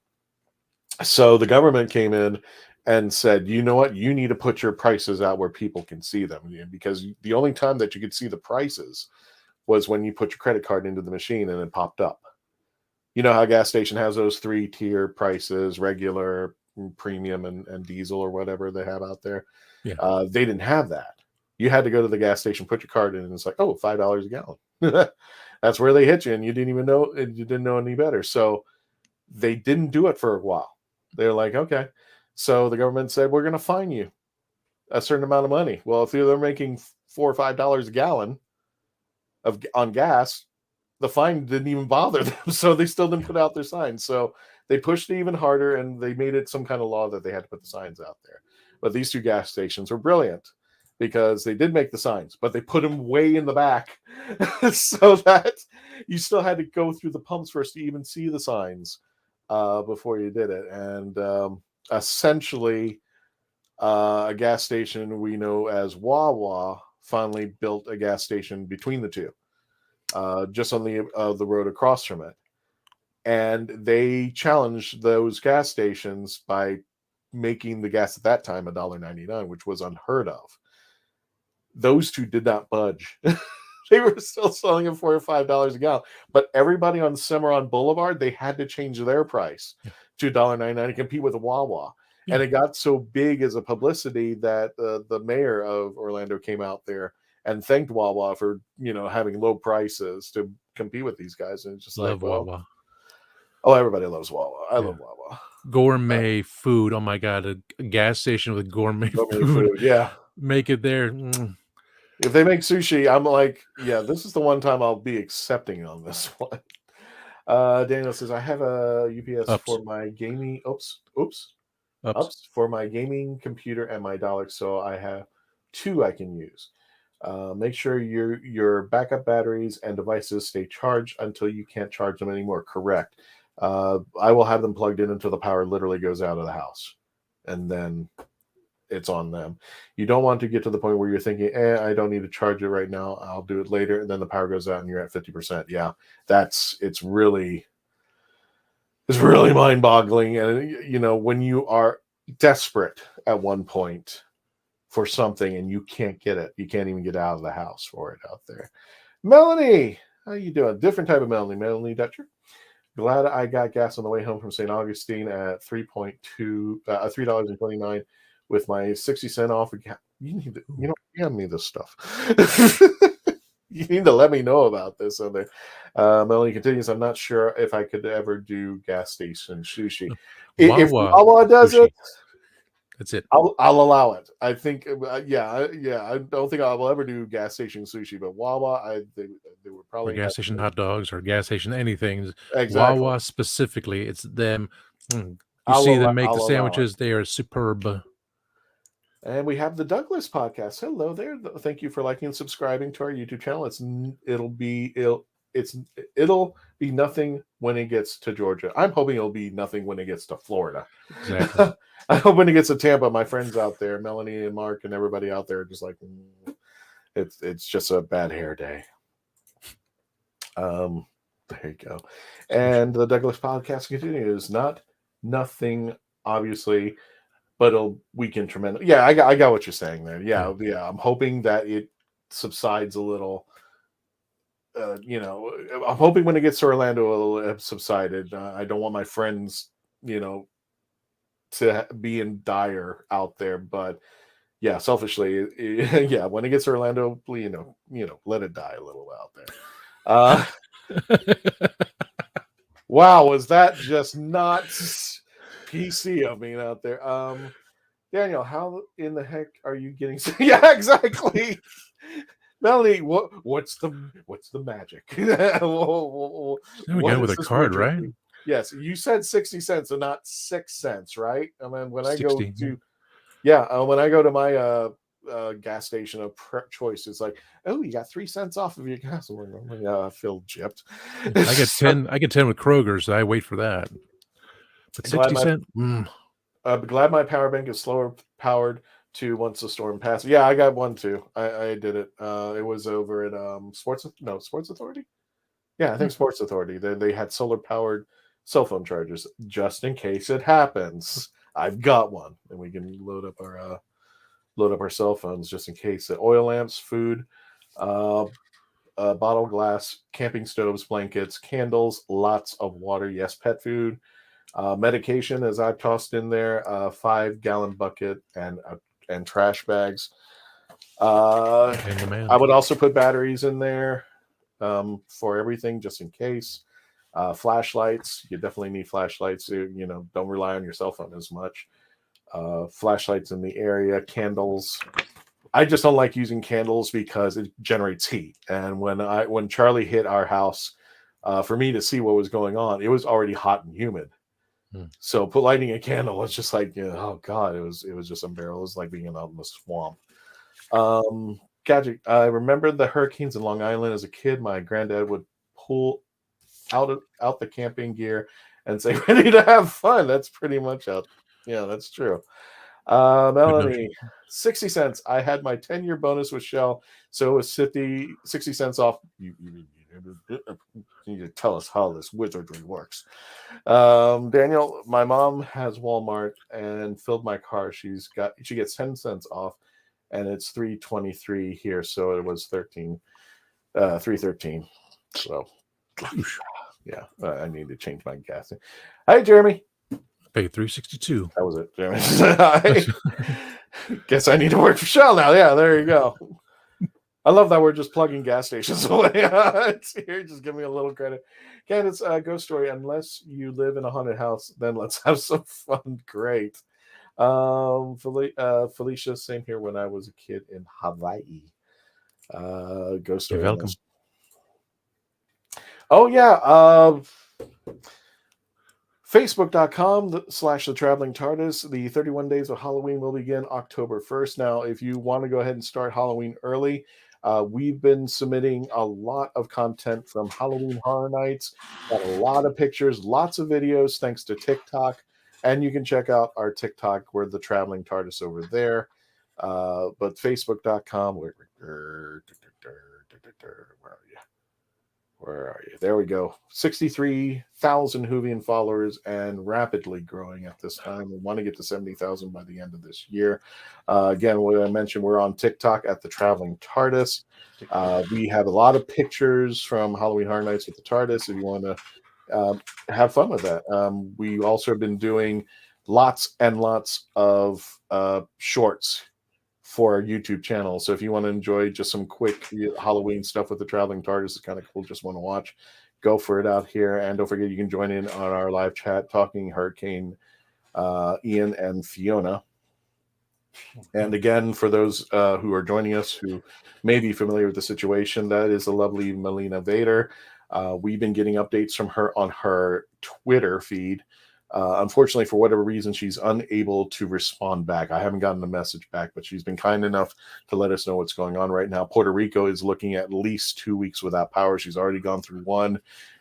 So the government came in and said, you know what? You need to put your prices out where people can see them, because the only time that you could see the prices was when you put your credit card into the machine and it popped up. You know how a gas station has those 3-tier prices, regular, premium, and diesel, or whatever they have out there? Yeah. They didn't have that. You had to go to the gas station, put your card in, and it's like, oh, $5 a gallon. That's where they hit you, and you didn't even know. You didn't know any better. So they didn't do it for a while. They're like, okay. So the government said, we're going to fine you a certain amount of money. Well, if they're making $4 or $5 a gallon on gas, the fine didn't even bother them. So they still didn't put out their signs. So they pushed it even harder, and they made it some kind of law that they had to put the signs out there. But these two gas stations were brilliant, because they did make the signs, but they put them way in the back so that you still had to go through the pumps first to even see the signs before you did it. And essentially, a gas station we know as Wawa finally built a gas station between the two, just on the road across from it. And they challenged those gas stations by making the gas at that time $1.99, which was unheard of. Those two did not budge. They were still selling it $4 or $5 a gallon. But everybody on Cimarron Boulevard, they had to change their price to $1.99 to compete with Wawa. Yeah. And it got so big as a publicity that the mayor of Orlando came out there and thanked Wawa for having low prices to compete with these guys. And it's just love Wawa. Oh, everybody loves Wawa. I love Wawa. Gourmet food. Oh my God, a gas station with gourmet food. Yeah. Make it there. If they make sushi, I'm like, yeah, this is the one time I'll be accepting on this one. Daniel says, I have a UPS for my gaming. Oops. For my gaming computer and my Dalek, so I have two I can use. Make sure your backup batteries and devices stay charged until you can't charge them anymore. Correct. I will have them plugged in until the power literally goes out of the house, and then it's on them. You don't want to get to the point where you're thinking, I don't need to charge it right now, I'll do it later, and then the power goes out and you're at 50%. Yeah, it's really mind-boggling. And when you are desperate at one point for something and you can't get it, you can't even get out of the house for it out there. Melanie, how you doing? Different type of Melanie Dutcher. Glad I got gas on the way home from St. Augustine at $3.29 with my 60 cent off. You need to, hand me this stuff. You need to let me know about this. Melanie continues, I'm not sure if I could ever do gas station sushi. If Wawa does sushi. it, that's it. I'll allow it. I think, I don't think I will ever do gas station sushi, but Wawa, they would probably or gas station hot dogs or gas station anything. Exactly. Wawa specifically, it's them. You see them make the sandwiches; they are superb. And we have the Douglas podcast. Hello there. Thank you for liking and subscribing to our YouTube channel. It'll be nothing when it gets to Georgia. I'm hoping it'll be nothing when it gets to Florida. Exactly. I hope when it gets to Tampa, my friends out there, Melanie and Mark and everybody out there, are just like, it's just a bad hair day. There you go. And the Douglas podcast continues. Nothing, obviously, but it'll weaken tremendously. Yeah, I got what you're saying there. Yeah. I'm hoping that it subsides a little. I'm hoping when it gets to Orlando, it'll have subsided. I don't want my friends, to be in dire out there. But yeah, selfishly, yeah, when it gets to Orlando, let it die a little out there. Wow, was that just not PC of me out there? Daniel, how in the heck are you getting? Yeah, exactly. Melanie, what's the magic? We got it with a card, right? Yes, you said 60 cents, and not 6 cents, right? I mean, when 60, I go to, when I go to my gas station of choice, it's like, oh, you got 3 cents off of your gas. I feel gypped. I get 10. I get 10 with Kroger's. So I wait for that. But 60 cents. Glad my power bank is slower powered to once the storm passes. Yeah, I got one too. I did it. It was over at Sports Authority. Yeah, I think Sports Authority. They had solar powered cell phone chargers just in case it happens. I've got one, and we can load up our cell phones just in case. Oil lamps, food, bottle glass, camping stoves, blankets, candles, lots of water. Yes, pet food. Medication, as I've tossed in there, 5-gallon bucket and trash bags. I would also put batteries in there for everything, just in case. Flashlights, you definitely need flashlights. Don't rely on your cell phone as much. Flashlights in the area, candles. I just don't like using candles because it generates heat. And when Charlie hit our house, for me to see what was going on, it was already hot and humid. So lighting a candle was just like, oh god, it was just unbearable. It was like being out in the swamp. Gadget. I remember the hurricanes in Long Island as a kid. My granddad would pull out the camping gear and say, "Ready to have fun." That's pretty much out. Yeah, that's true. Melanie, 60 cents. I had my 10-year bonus with Shell, so it was 60 cents off. You need to tell us how this wizardry works. Daniel, my mom has Walmart and filled my car. She gets 10 cents off, and it's $3.23 here, so it was $3.13. So yeah, I need to change my gas. Hi, Jeremy. Paid $3.62. That was it, Jeremy. Guess I need to work for Shell now. Yeah, there you go. I love that we're just plugging gas stations away. Here, just give me a little credit. Candace, ghost story. Unless you live in a haunted house, then let's have some fun. Great. Felicia, same here when I was a kid in Hawaii. Ghost story. You're welcome. Oh, yeah. Facebook.com/the Traveling TARDIS. The 31 days of Halloween will begin October 1st. Now, if you want to go ahead and start Halloween early, we've been submitting a lot of content from Halloween Horror Nights. Got a lot of pictures, lots of videos, thanks to TikTok. And you can check out our TikTok. We're the Traveling TARDIS over there. But Facebook.com, where are you? Where are you? There we go. 63,000 WHOvian followers and rapidly growing at this time. We want to get to 70,000 by the end of this year. Again, what I mentioned, we're on TikTok at the Traveling TARDIS. We have a lot of pictures from Halloween Horror Nights with the TARDIS if you want to have fun with that. We also have been doing lots and lots of shorts for our YouTube channel. So if you want to enjoy just some quick Halloween stuff with the Traveling TARDIS, it's kind of cool, just want to watch, go for it out here. And don't forget, you can join in on our live chat talking Hurricane Ian and Fiona. And again, for those who are joining us who may be familiar with the situation, that is the lovely Melina Vader. We've been getting updates from her on her Twitter feed. Unfortunately, for whatever reason, she's unable to respond back. I haven't gotten a message back, but she's been kind enough to let us know what's going on right now. Puerto Rico is looking at least 2 weeks without power. She's already gone through one,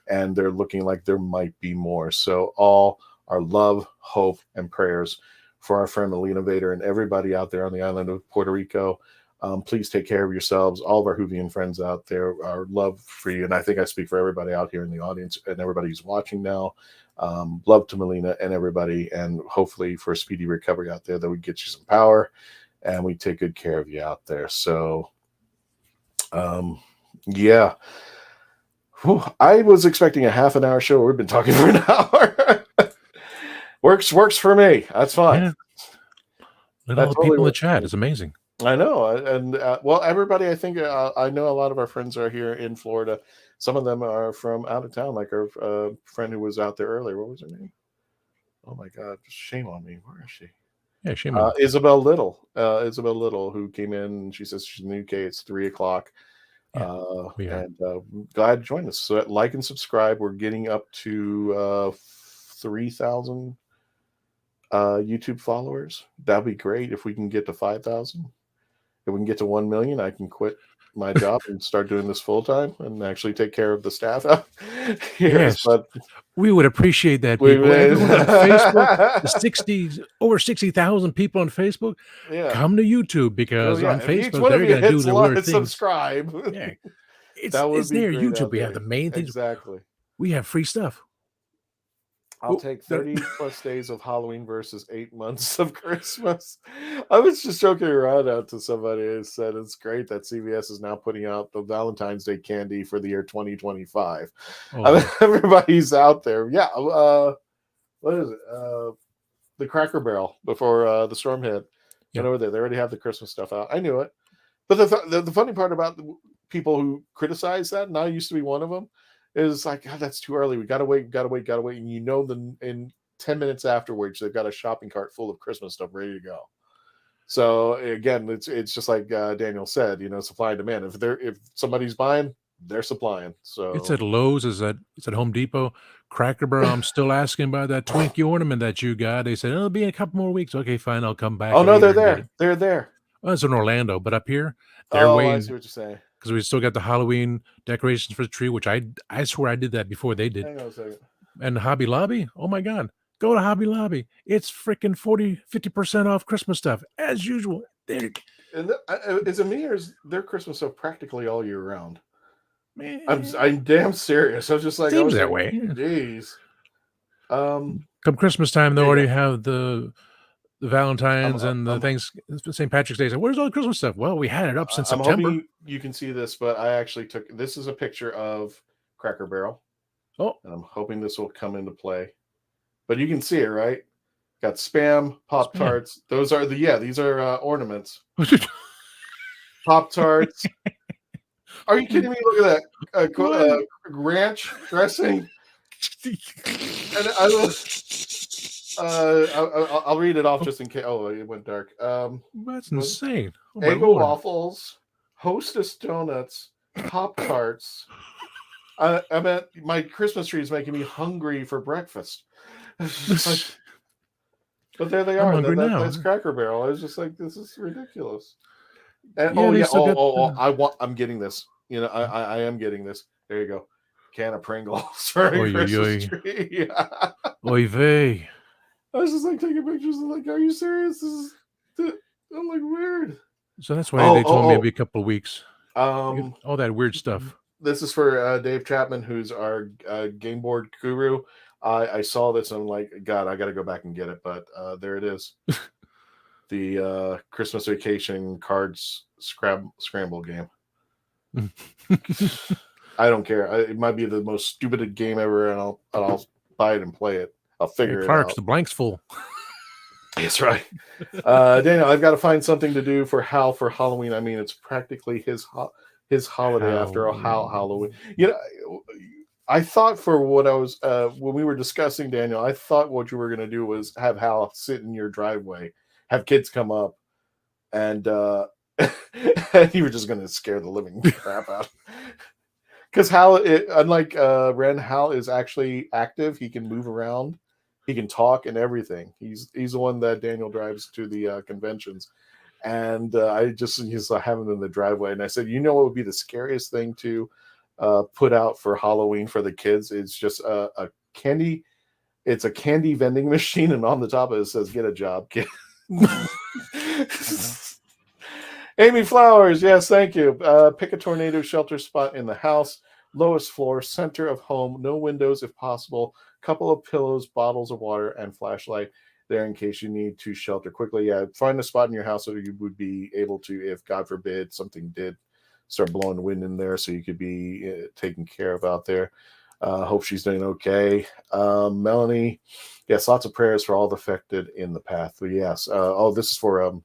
and they're looking like there might be more. So all our love, hope, and prayers for our friend Melina Vader and everybody out there on the island of Puerto Rico. Please take care of yourselves. All of our WHOvian friends out there, our love for you. And I think I speak for everybody out here in the audience and everybody who's watching now. Love to Melina and everybody. And hopefully for a speedy recovery out there that we get you some power and we take good care of you out there. So, yeah. Whew. I was expecting a half an hour show. We've been talking for an hour. Works for me. That's fine. Yeah. And all the people in the chat is amazing. I know. And well, everybody, I think I know a lot of our friends are here in Florida. Some of them are from out of town, like our friend who was out there earlier. What was her name? Oh my God. Shame on me. Where is she? Yeah, shame on me. Isabel Little. Isabel Little, who came in and she says she's in the UK. It's 3:00. Yeah, and glad to join us. So like and subscribe. We're getting up to 3,000 YouTube followers. That'd be great if we can get to 5,000. If we can get to 1 million, I can quit my job and start doing this full time and actually take care of the staff out here. Yes, but we would appreciate that. People, everyone on Facebook, over 60,000 people on Facebook. Yeah. Come to YouTube because on Facebook they're going to do the weird things. Subscribe. Yeah, it's there. YouTube. We have the main things. Exactly. We have free stuff. I'll take 30 plus days of Halloween versus 8 months of Christmas. I was just joking around out to somebody who said it's great that CVS is now putting out the Valentine's Day candy for the year 2025. Oh. I mean, everybody's out there. Yeah. What is it? The Cracker Barrel before the storm hit. Yep. And over there, they already have the Christmas stuff out. I knew it. But the funny part about the people who criticize that, and I used to be one of them, is like, God, that's too early. We gotta wait. And you know, in 10 minutes afterwards, they've got a shopping cart full of Christmas stuff ready to go. So again, it's just like Daniel said, you know, supply and demand. If somebody's buying, they're supplying. So it's at Lowe's, it's at Home Depot. Cracker Barrel, I'm still asking about that Twinkie ornament that you got. They said it'll be in a couple more weeks. Okay, fine, I'll come back. Oh no, they're there. They're there. Oh, it's in Orlando, but up here, they're waiting. I see what you're saying. Because we still got the Halloween decorations for the tree, which I swear I did that before they did. Hang on a second. And Hobby Lobby, oh my God, go to Hobby Lobby. It's freaking 50% off Christmas stuff as usual. And is it me or is their Christmas stuff practically all year round? Man, I'm damn serious. I was just like, seems that way. Jeez. Come Christmas time, they already have the Valentine's and the things, St. Patrick's Day. So where's all the Christmas stuff? Well, we had it up since September. I'm hoping you can see this, but I actually this is a picture of Cracker Barrel. Oh, and I'm hoping this will come into play. But you can see it, right? Got Spam, Pop-Tarts. Those are these are ornaments. Pop-Tarts. Are you kidding me? Look at that. Ranch dressing. And I'll read it off just in case. Oh, it went dark. That's insane. Oh, Eggo waffles, Hostess donuts, Pop-Tarts. I meant my Christmas tree is making me hungry for breakfast. But there they are. That's Cracker Barrel. I was just like, this is ridiculous. And I'm getting this. You know, I am getting this. There you go. Can of Pringles for a Christmas tree. Yeah. Oy vey. I was just like taking pictures and like, are you serious? I'm like weird. So that's why they told me it'd be a couple of weeks. All that weird stuff. This is for Dave Chapman, who's our game board guru. I saw this and I'm like, God, I got to go back and get it. But there it is. The Christmas Vacation cards scramble game. I don't care. It might be the most stupid game ever, and I'll buy it and play it. I'll figure it out. The blank's full. That's right. Daniel, I've got to find something to do for Hal for Halloween. I mean, it's practically his holiday after all. Halloween. You know, I thought for what I was when we were discussing, Daniel, I thought what you were going to do was have Hal sit in your driveway, have kids come up, and you were just going to scare the living crap out. Because Hal, unlike Ren, Hal is actually active. He can move around. He can talk and everything. He's the one that Daniel drives to the conventions. And I just have him in the driveway. And I said, you know what would be the scariest thing to put out for Halloween for the kids? It's just a candy. It's a candy vending machine. And on the top of it says, get a job, kid. Amy Flowers, yes, thank you. Pick a tornado shelter spot in the house. Lowest floor, center of home, no windows if possible. Couple of pillows, bottles of water, and flashlight there in case you need to shelter quickly. Yeah, find a spot in your house so you would be able to, if God forbid something did start blowing wind in there, so you could be taken care of out there. Hope she's doing okay. Melanie, yes, lots of prayers for all the affected in the path. But yes, this is for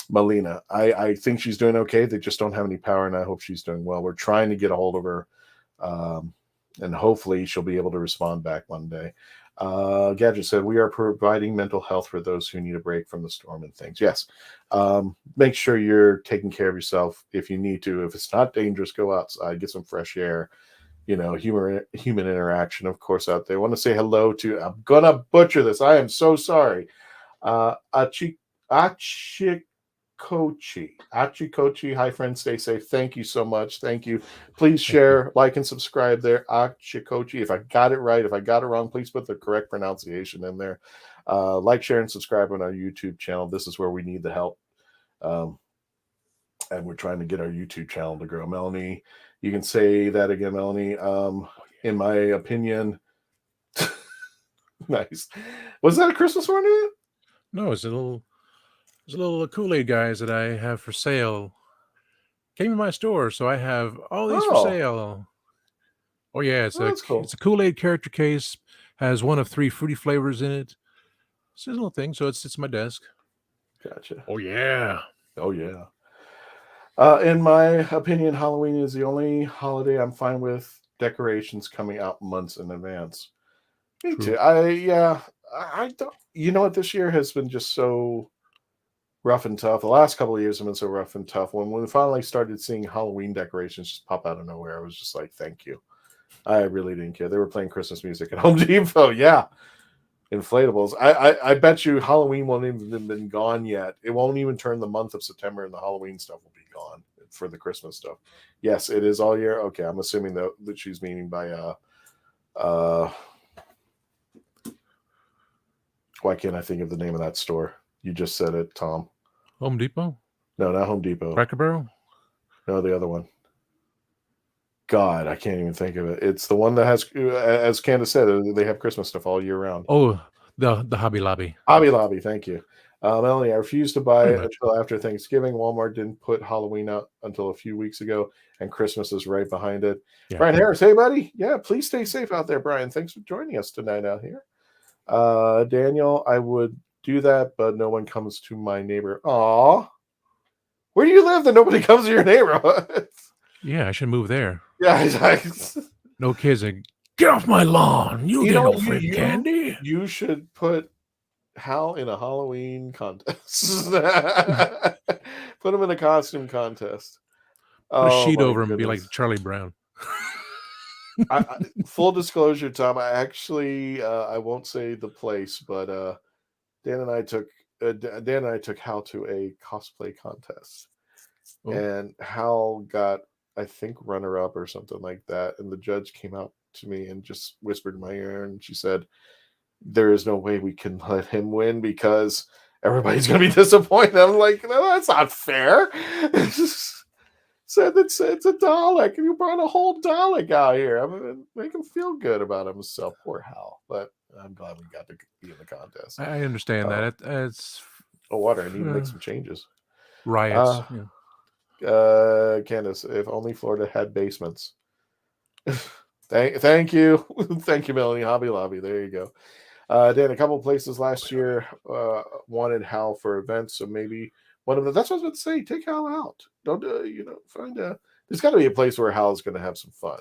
Melina. I think she's doing okay. They just don't have any power, and I hope she's doing well. We're trying to get a hold of her, and hopefully she'll be able to respond back one day. Gadget said, we are providing mental health for those who need a break from the storm and things. Yes. Make sure you're taking care of yourself if you need to. If it's not dangerous, go outside, get some fresh air, human interaction, of course, out there. I want to say hello to, I'm going to butcher this. I am so sorry. Achikochi. Hi, friends. Stay safe. Thank you so much. Thank you. Please share, like, and subscribe there. Achikochi. If I got it right, if I got it wrong, please put the correct pronunciation in there. Like, share, and subscribe on our YouTube channel. This is where we need the help. And we're trying to get our YouTube channel to grow. Melanie, you can say that again, Melanie. In my opinion, nice. Was that a Christmas ornament? No, it's a little Kool-Aid guys that I have for sale. Came in my store, so I have all these for sale. Oh yeah, it's cool. It's a Kool-Aid character case. Has one of 3 fruity flavors in it. It's a little thing, so it sits on my desk. Gotcha. Oh yeah. In my opinion, Halloween is the only holiday I'm fine with decorations coming out months in advance. Me too. I don't. You know what? This year has been just so rough and tough. The last couple of years have been so rough and tough. When we finally started seeing Halloween decorations just pop out of nowhere, I was just like, thank you. I really didn't care. They were playing Christmas music at Home Depot. Yeah. Inflatables. I bet you Halloween won't even have been gone yet. It won't even turn the month of September and the Halloween stuff will be gone for the Christmas stuff. Yes, it is all year. Okay, I'm assuming that she's meaning by why can't I think of the name of that store? You just said it, Tom. Home Depot? No, not Home Depot. Cracker Barrel? No, the other one. God, I can't even think of it. It's the one that has, as Candace said, they have Christmas stuff all year round. Oh, the Hobby Lobby. Hobby Lobby, thank you. Melanie, I refused to buy it until after Thanksgiving. Walmart didn't put Halloween out until a few weeks ago, and Christmas is right behind it. Yeah. Brian Harris, hey, buddy. Yeah, please stay safe out there, Brian. Thanks for joining us tonight out here. Daniel, I would do that, but no one comes to my neighbor. Aw. Where do you live that nobody comes to your neighborhood? Yeah, I should move there. Yeah, no kids. Get off my lawn. You get no free candy. You should put Hal in a Halloween contest. Put him in a costume contest. Put a sheet over him and be like Charlie Brown. Full disclosure, Tom, I actually I won't say the place, but Dan and I took Hal to a cosplay contest. Oh. And Hal got, I think, runner-up or something like that. And the judge came out to me and just whispered in my ear, and she said, there is no way we can let him win because everybody's going to be disappointed. I'm like, no, that's not fair. Said it's a Dalek, and you brought a whole Dalek out here. I'm going to make him feel good about himself. Poor Hal. But I'm glad we got to be in the contest. I understand that. It's water. I need to make some changes. Riots. Candace, if only Florida had basements. Thank you. Thank you, Melanie. Hobby Lobby. There you go. Dan, a couple of places last year wanted Hal for events, so maybe one of them. That's what I was about to say. Take Hal out. Don't find a. There's got to be a place where Hal's going to have some fun.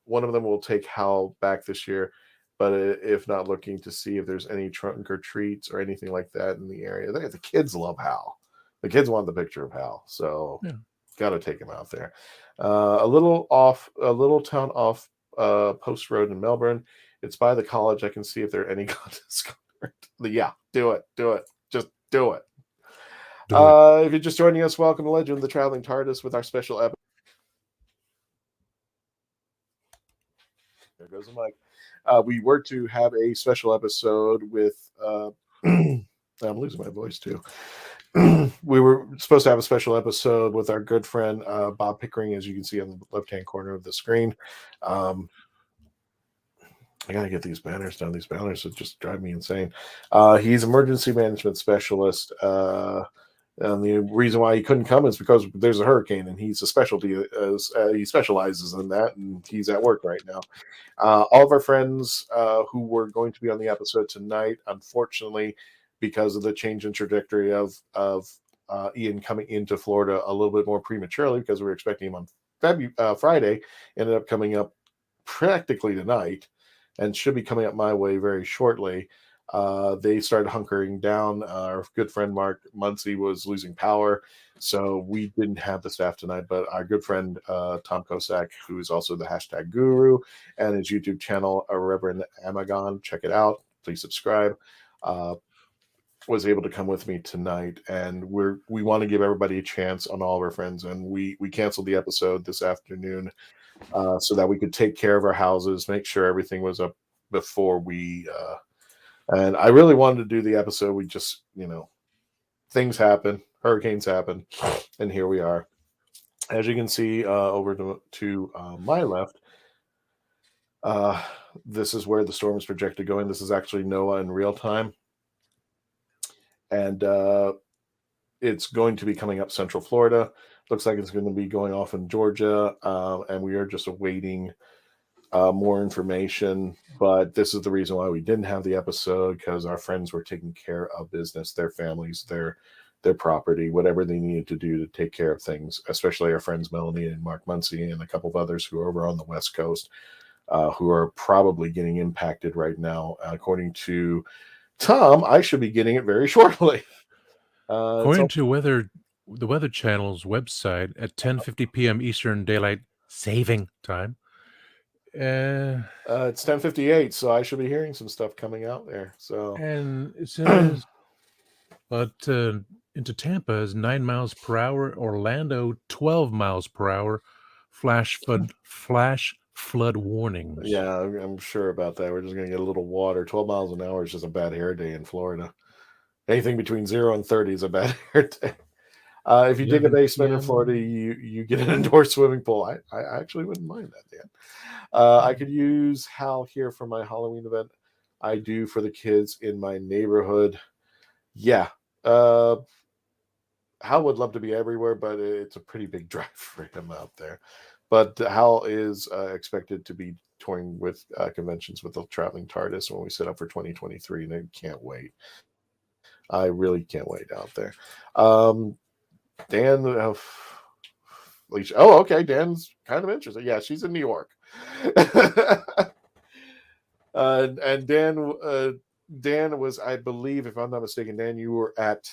One of them will take Hal back this year, but if not, looking to see if there's any trunk or treats or anything like that in the area. The kids love Hal. The kids want the picture of Hal, so got to take him out there. A little town off Post Road in Melbourne. It's by the college. I can see if there are any contests. Yeah, do it. Just do it. If you're just joining us, welcome to Legend of the Traveling TARDIS with our special episode. There goes the mic. We were to have a special episode with. I'm losing my voice too. We were supposed to have a special episode with our good friend Bob Pickering, as you can see on the left-hand corner of the screen. I gotta get these banners done. These banners would just drive me insane. He's emergency management specialist. And the reason why he couldn't come is because there's a hurricane, and he's a specialty. He specializes in that, and he's at work right now. All of our friends who were going to be on the episode tonight, unfortunately, because of the change in trajectory of Ian coming into Florida a little bit more prematurely, because we were expecting him on Friday, ended up coming up practically tonight, and should be coming up my way very shortly. They started hunkering down. Our good friend Mark Muncie was losing power, so we didn't have the staff tonight. But our good friend Tom Kosak, who is also the hashtag guru, and his YouTube channel, Reverend Amagon, check it out. Please subscribe. Was able to come with me tonight, and we want to give everybody a chance on all of our friends, and we canceled the episode this afternoon so that we could take care of our houses, make sure everything was up before we. And I really wanted to do the episode. We just, things happen, hurricanes happen, and here we are. As you can see over to my left, this is where the storm is projected going. This is actually NOAA in real time. And it's going to be coming up Central Florida. Looks like it's going to be going off in Georgia, and we are just awaiting more information. But this is the reason why we didn't have the episode, because our friends were taking care of business, their families, their property, whatever they needed to do to take care of things, especially our friends Melanie and Mark Muncie and a couple of others who are over on the West Coast, who are probably getting impacted right now. According to Tom, I should be getting it very shortly. According to the Weather Channel's website, at 10:50 p.m. Eastern Daylight Saving Time. It's 10:58, so I should be hearing some stuff coming out there. So, and it says, but into Tampa is 9 miles per hour. Orlando 12 miles per hour. Flash flood warnings. Yeah, I'm sure about that. We're just going to get a little water. 12 miles an hour is just a bad hair day in Florida. Anything between 0 and 30 is a bad hair day. If you dig a basement in Florida, you get an indoor swimming pool. I actually wouldn't mind that, Dan. I could use Hal here for my Halloween event. I do for the kids in my neighborhood. Yeah. Hal would love to be everywhere, but it's a pretty big drive for him out there. But Hal is expected to be touring with conventions with the Traveling TARDIS when we set up for 2023, and I can't wait. I really can't wait out there. Dan, okay, Dan's kind of interested. Yeah, she's in New York. And Dan was, I believe, if I'm not mistaken, Dan, you were at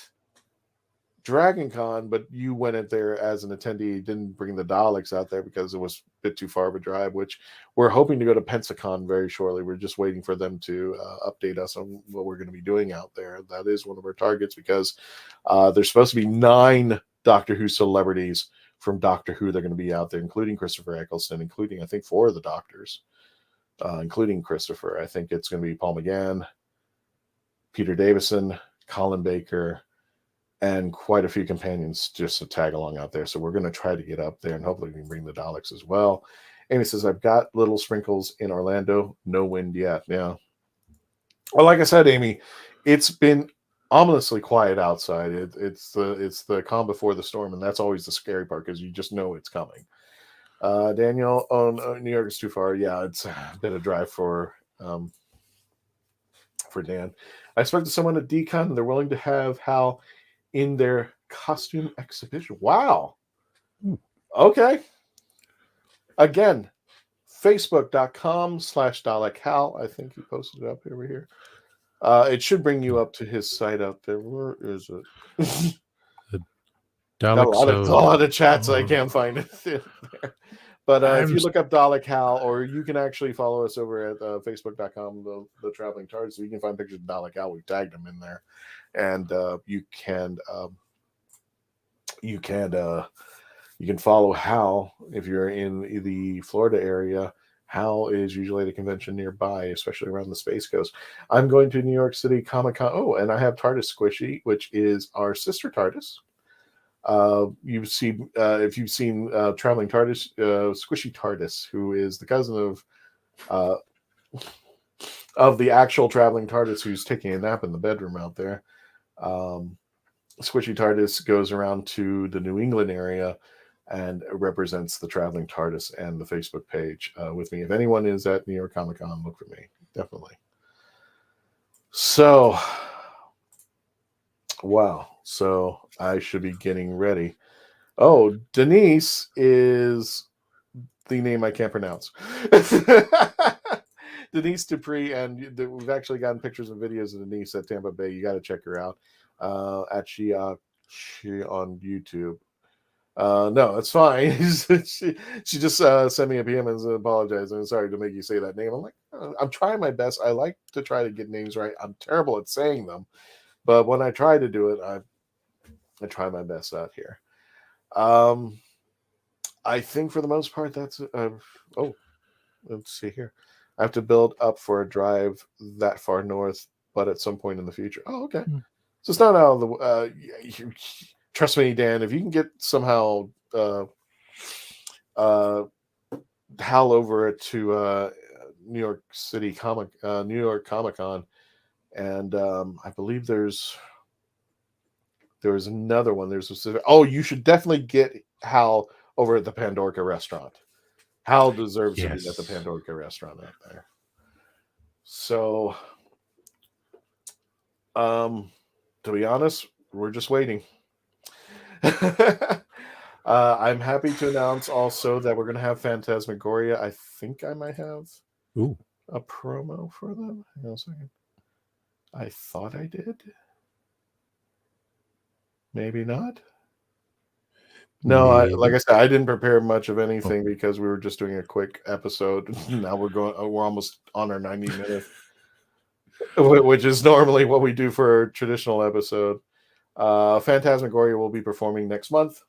Dragon Con, but you went in there as an attendee, didn't bring the Daleks out there because it was a bit too far of a drive, which we're hoping to go to Pensacon very shortly. We're just waiting for them to update us on what we're going to be doing out there. That is one of our targets, because there's supposed to be 9 Doctor Who celebrities from Doctor Who. They're going to be out there, including Christopher Eccleston, including, I think, 4 of the Doctors, including Christopher. I think it's going to be Paul McGann, Peter Davison, Colin Baker, and quite a few companions just to tag along out there. So we're going to try to get up there, and hopefully we can bring the Daleks as well. Amy says, I've got little sprinkles in Orlando. No wind yet. Yeah. Well, like I said, Amy, it's been ominously quiet outside. It's the calm before the storm, and that's always the scary part, because you just know it's coming. Daniel, New York is too far. Yeah, it's a bit of drive for for Dan. I spoke to someone at Decon, and they're willing to have Hal in their costume exhibition. Wow. Okay. Again, facebook.com/DalekHal. I think he posted it up over here. It should bring you up to his site out there. Where is it? Got a lot of chats. I can't find it there. But if you look up Dalek Hal, or you can actually follow us over at facebook.com, the Traveling TARDIS, so you can find pictures of Dalek Hal. We tagged him in there, and you can follow Hal if you're in the Florida area. Hal is usually at a convention nearby, especially around the Space Coast. I'm going to New York City Comic Con. Oh, and I have TARDIS Squishy, which is our sister TARDIS. If you've seen Traveling TARDIS, Squishy TARDIS, who is the cousin of the actual Traveling TARDIS, who's taking a nap in the bedroom out there. Squishy TARDIS goes around to the New England area and represents the Traveling TARDIS and the Facebook page with me. If anyone is at New York Comic Con, look for me, definitely. So, wow. So I should be getting ready. Oh, Denise is the name I can't pronounce. Denise Dupree, and we've actually gotten pictures and videos of Denise at Tampa Bay. You got to check her out at she on YouTube. No, it's fine. she just sent me a PM and apologized. I'm sorry to make you say that name. I'm like, I'm trying my best. I like to try to get names right. I'm terrible at saying them, but when I try to do it, I try my best out here. I think for the most part, that's let's see here. I have to build up for a drive that far north, but at some point in the future. Oh, okay. So it's not out of the trust me, Dan, if you can get somehow Hal over to New York Comic Con, and I believe there was another one. There's specific. Oh, you should definitely get Hal over at the Pandorca restaurant. Hal deserves to be at the Pandorca restaurant out there. So, to be honest, we're just waiting. I'm happy to announce also that we're going to have Phantasmagoria. I think I might have a promo for them. Hang on a second. I thought I did. Maybe not. No, like I said, I didn't prepare much of anything because we were just doing a quick episode. Now we're almost on our 90 minutes, which is normally what we do for a traditional episode. Phantasmagoria will be performing next month.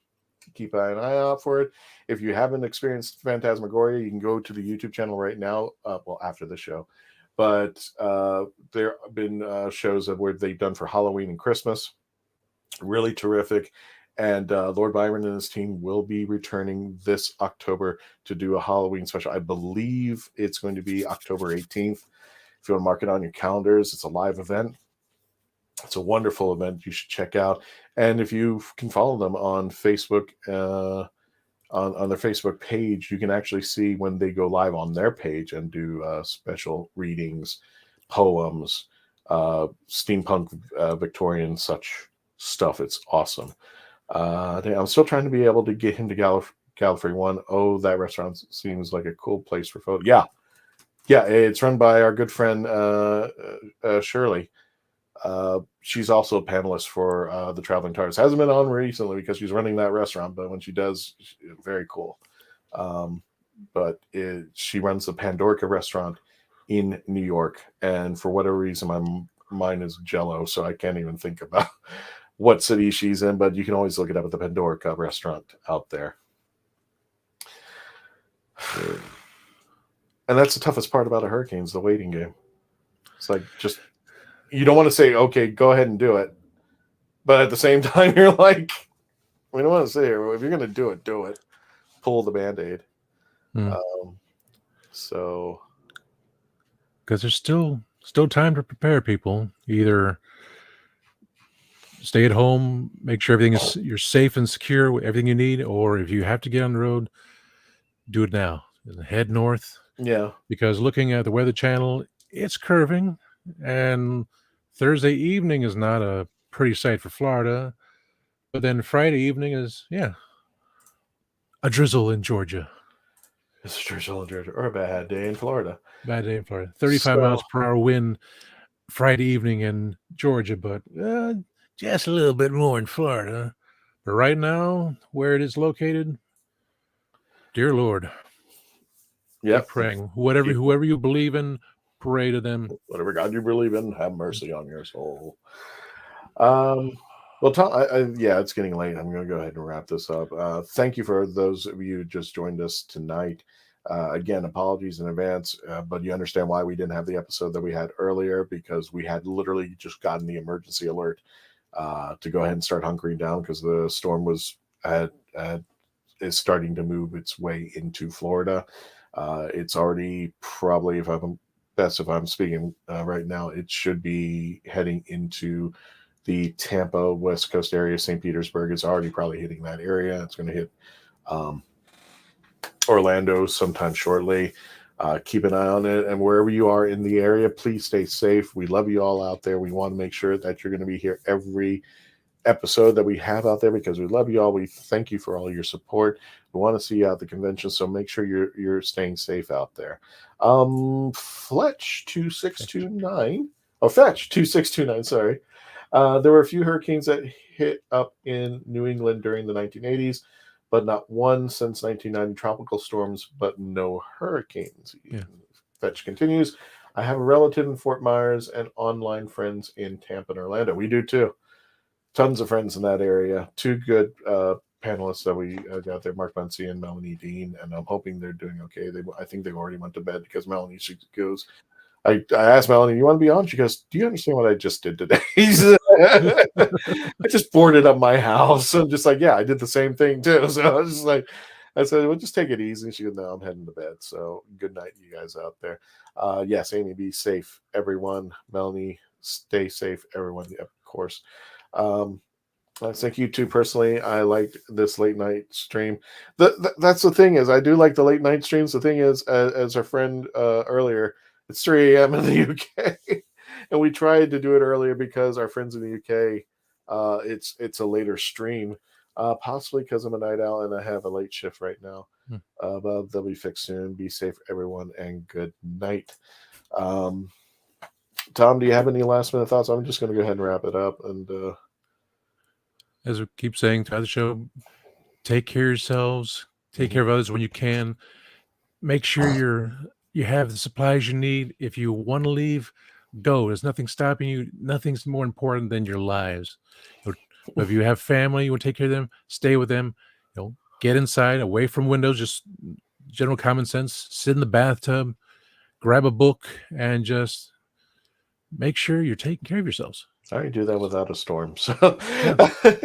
Keep an eye out for it. If you haven't experienced Phantasmagoria, you can go to the YouTube channel right now. After the show, but there have been shows where they've done for Halloween and Christmas. Really terrific. And Lord Byron and his team will be returning this October to do a Halloween special. I believe it's going to be October 18th. If you want to mark it on your calendars, it's a live event. It's a wonderful event you should check out. And if you can follow them on Facebook, on their Facebook page, you can actually see when they go live on their page and do special readings, poems, steampunk, Victorian, such stuff. It's awesome. I'm still trying to be able to get him to Gallifrey One. Oh, that restaurant seems like a cool place for photos. Yeah, it's run by our good friend Shirley. She's also a panelist for the Traveling TARDIS. Hasn't been on recently because she's running that restaurant, but when she does, very cool. She runs the Pandorca restaurant in New York, and for whatever reason, my mind is jello, so I can't even think about what city she's in, but you can always look it up at the Pandorca restaurant out there. And that's the toughest part about a hurricane is the waiting game. It's like, just, you don't want to say, okay, go ahead and do it. But at the same time, you're like, we don't want to say here, if you're going to do it, do it. Pull the Band-Aid. Because there's still time to prepare, people. Either stay at home, make sure you're safe and secure with everything you need, or if you have to get on the road, do it now. Head north. Yeah. Because looking at the Weather Channel, it's curving. and Thursday evening is not a pretty sight for Florida. But then Friday evening is, a drizzle in Georgia. It's a drizzle in Georgia, or a bad day in Florida. Bad day in Florida. 35 miles per hour wind Friday evening in Georgia, but just a little bit more in Florida. But right now, where it is located, dear Lord, keep praying. Whoever you believe in, pray to them. Whatever God you believe in, have mercy on your soul. Well, Tom, it's getting late. I'm going to go ahead and wrap this up. Thank you for those of you who just joined us tonight. Again, apologies in advance, but you understand why we didn't have the episode that we had earlier, because we had literally just gotten the emergency alert to go ahead and start hunkering down because the storm is starting to move its way into Florida. It's already probably, if I'm speaking right now, it should be heading into the Tampa West Coast area. St. Petersburg is already probably hitting that area. It's going to hit Orlando sometime shortly. Keep an eye on it, and wherever you are in the area, please stay safe. We love you all out there. We want to make sure that you're going to be here every episode that we have out there because we love you all. We thank you for all your support. We want to see you at the convention, so make sure you're staying safe out there. Fletch 2629. Oh, Fetch 2629. Sorry. There were a few hurricanes that hit up in New England during the 1980s, but not one since 1990. Tropical storms, but no hurricanes. Yeah. Fetch continues. I have a relative in Fort Myers and online friends in Tampa and Orlando. We do too. Tons of friends in that area. Two good panelists that we got there, Mark Muncie and Melanie Dean, and I'm hoping they're doing okay. I think they already went to bed because Melanie goes. I asked Melanie, "You want to be on?" She goes, "Do you understand what I just did today?" I just boarded up my house. I'm just like, yeah, I did the same thing too. So I was just like, I said, "Well, just take it easy." And she goes, "No, I'm heading to bed." So good night, you guys out there. Yes, Amy, be safe, everyone. Melanie, stay safe, everyone. Yep, of course. Thank you too. Personally, I liked this late night stream. That's the thing is, I do like the late night streams. The thing is, as our friend earlier, it's 3 a.m. in the UK, and we tried to do it earlier because our friends in the UK, it's a later stream, possibly because I'm a night owl and I have a late shift right now. But they'll be fixed soon. Be safe, everyone, and good night. Tom, do you have any last minute thoughts? I'm just going to go ahead and wrap it up. And as we keep saying throughout the show, take care of yourselves, take care of others when you can. Make sure you have the supplies you need. If you want to leave, go. There's nothing stopping you. Nothing's more important than your lives. If you have family, you want to take care of them, stay with them. Get inside, away from windows, just general common sense. Sit in the bathtub, grab a book, and just make sure you're taking care of yourselves. I already do that without a storm. So,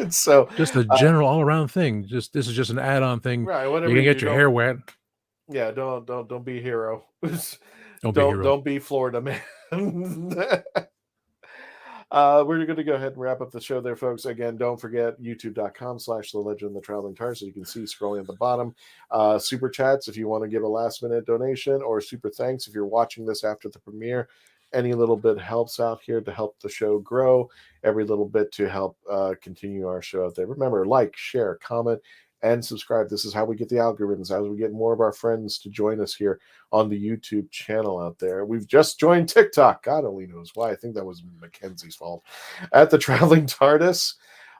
so just a general all-around thing. This is just an add-on thing. Right. You're gonna get your hair wet. Yeah. Don't be a hero. Don't be Florida man. We're going to go ahead and wrap up the show there, folks. Again, don't forget youtube.com/The Legend of the Traveling TARDIS. So you can see scrolling at the bottom. Super chats if you want to give a last-minute donation, or super thanks if you're watching this after the premiere. Any little bit helps out here to help the show grow. Every little bit to help continue our show out there. Remember, like, share, comment, and subscribe. This is how we get the algorithms, how we get more of our friends to join us here on the YouTube channel out there. We've just joined TikTok. God only knows why. I think that was Mackenzie's fault. At the Traveling TARDIS.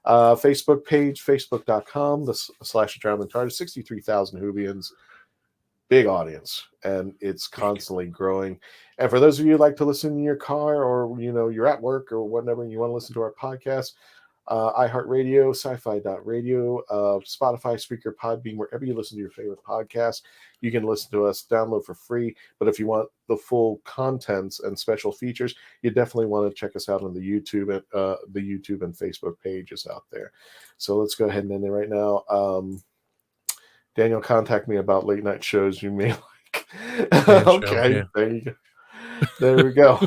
Facebook page, facebook.com/Traveling TARDIS. 63,000 WHOvians. Big audience, and it's constantly growing. And for those of you who like to listen in your car, or you're at work or whatever, and you want to listen to our podcast, iHeartRadio, sci-fi.radio, Spotify, Spreaker, Podbean, wherever you listen to your favorite podcast, you can listen to us, download for free. But if you want the full contents and special features, you definitely want to check us out on the YouTube and Facebook pages out there. So let's go ahead and end it right now. Daniel, contact me about late night shows you may like. Okay, there you go. There we go.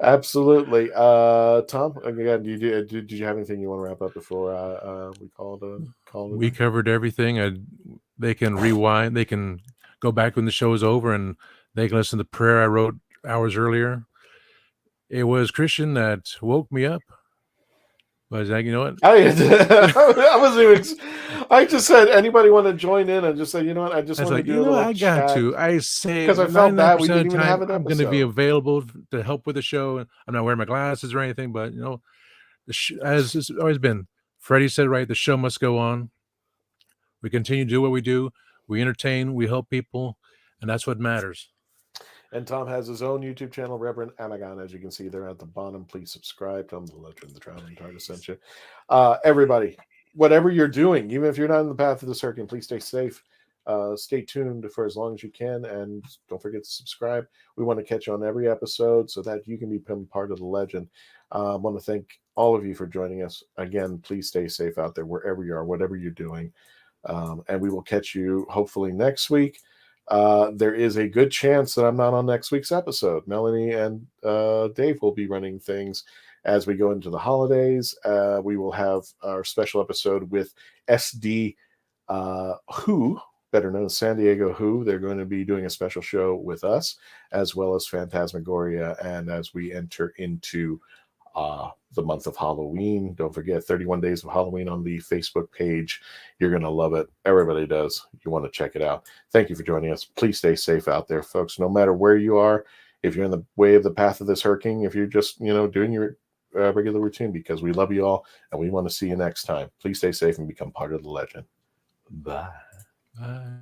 Absolutely. Tom, again, did you have anything you want to wrap up before we call it? We covered everything. They can rewind. They can go back when the show is over, and they can listen to the prayer I wrote hours earlier. It was Christian that woke me up. Was like, you know what? I wasn't even. I just said, anybody want to join in? And just say, you know what? I just want to do a little I got chat. to. I say because I felt bad we didn't of the even time, have an episode. I'm going to be available to help with the show. I'm not wearing my glasses or anything, but you know, as it's always been, Freddie said right, the show must go on. We continue to do what we do. We entertain, we help people, and that's what matters. And Tom has his own YouTube channel, Reverend Amagon, as you can see there at the bottom. Please subscribe. Tom the Legend, the Traveling TARDIS sent you. Everybody, whatever you're doing, even if you're not in the path of the circuit, please stay safe. Stay tuned for as long as you can, and don't forget to subscribe. We want to catch you on every episode so that you can become part of the legend. I want to thank all of you for joining us. Again, please stay safe out there, wherever you are, whatever you're doing. And we will catch you hopefully next week. There is a good chance that I'm not on next week's episode. Melanie and Dave will be running things as we go into the holidays. We will have our special episode with SD Who, better known as San Diego Who. They're going to be doing a special show with us, as well as Phantasmagoria. And as we enter into the month of Halloween, don't forget 31 Days of Halloween on the Facebook page. You're going to love it. Everybody does. You want to check it out. Thank you for joining us. Please stay safe out there, folks. No matter where you are, if you're in the way of the path of this hurricane, if you're just, doing your regular routine, because we love you all and we want to see you next time. Please stay safe and become part of the legend. Bye. Bye.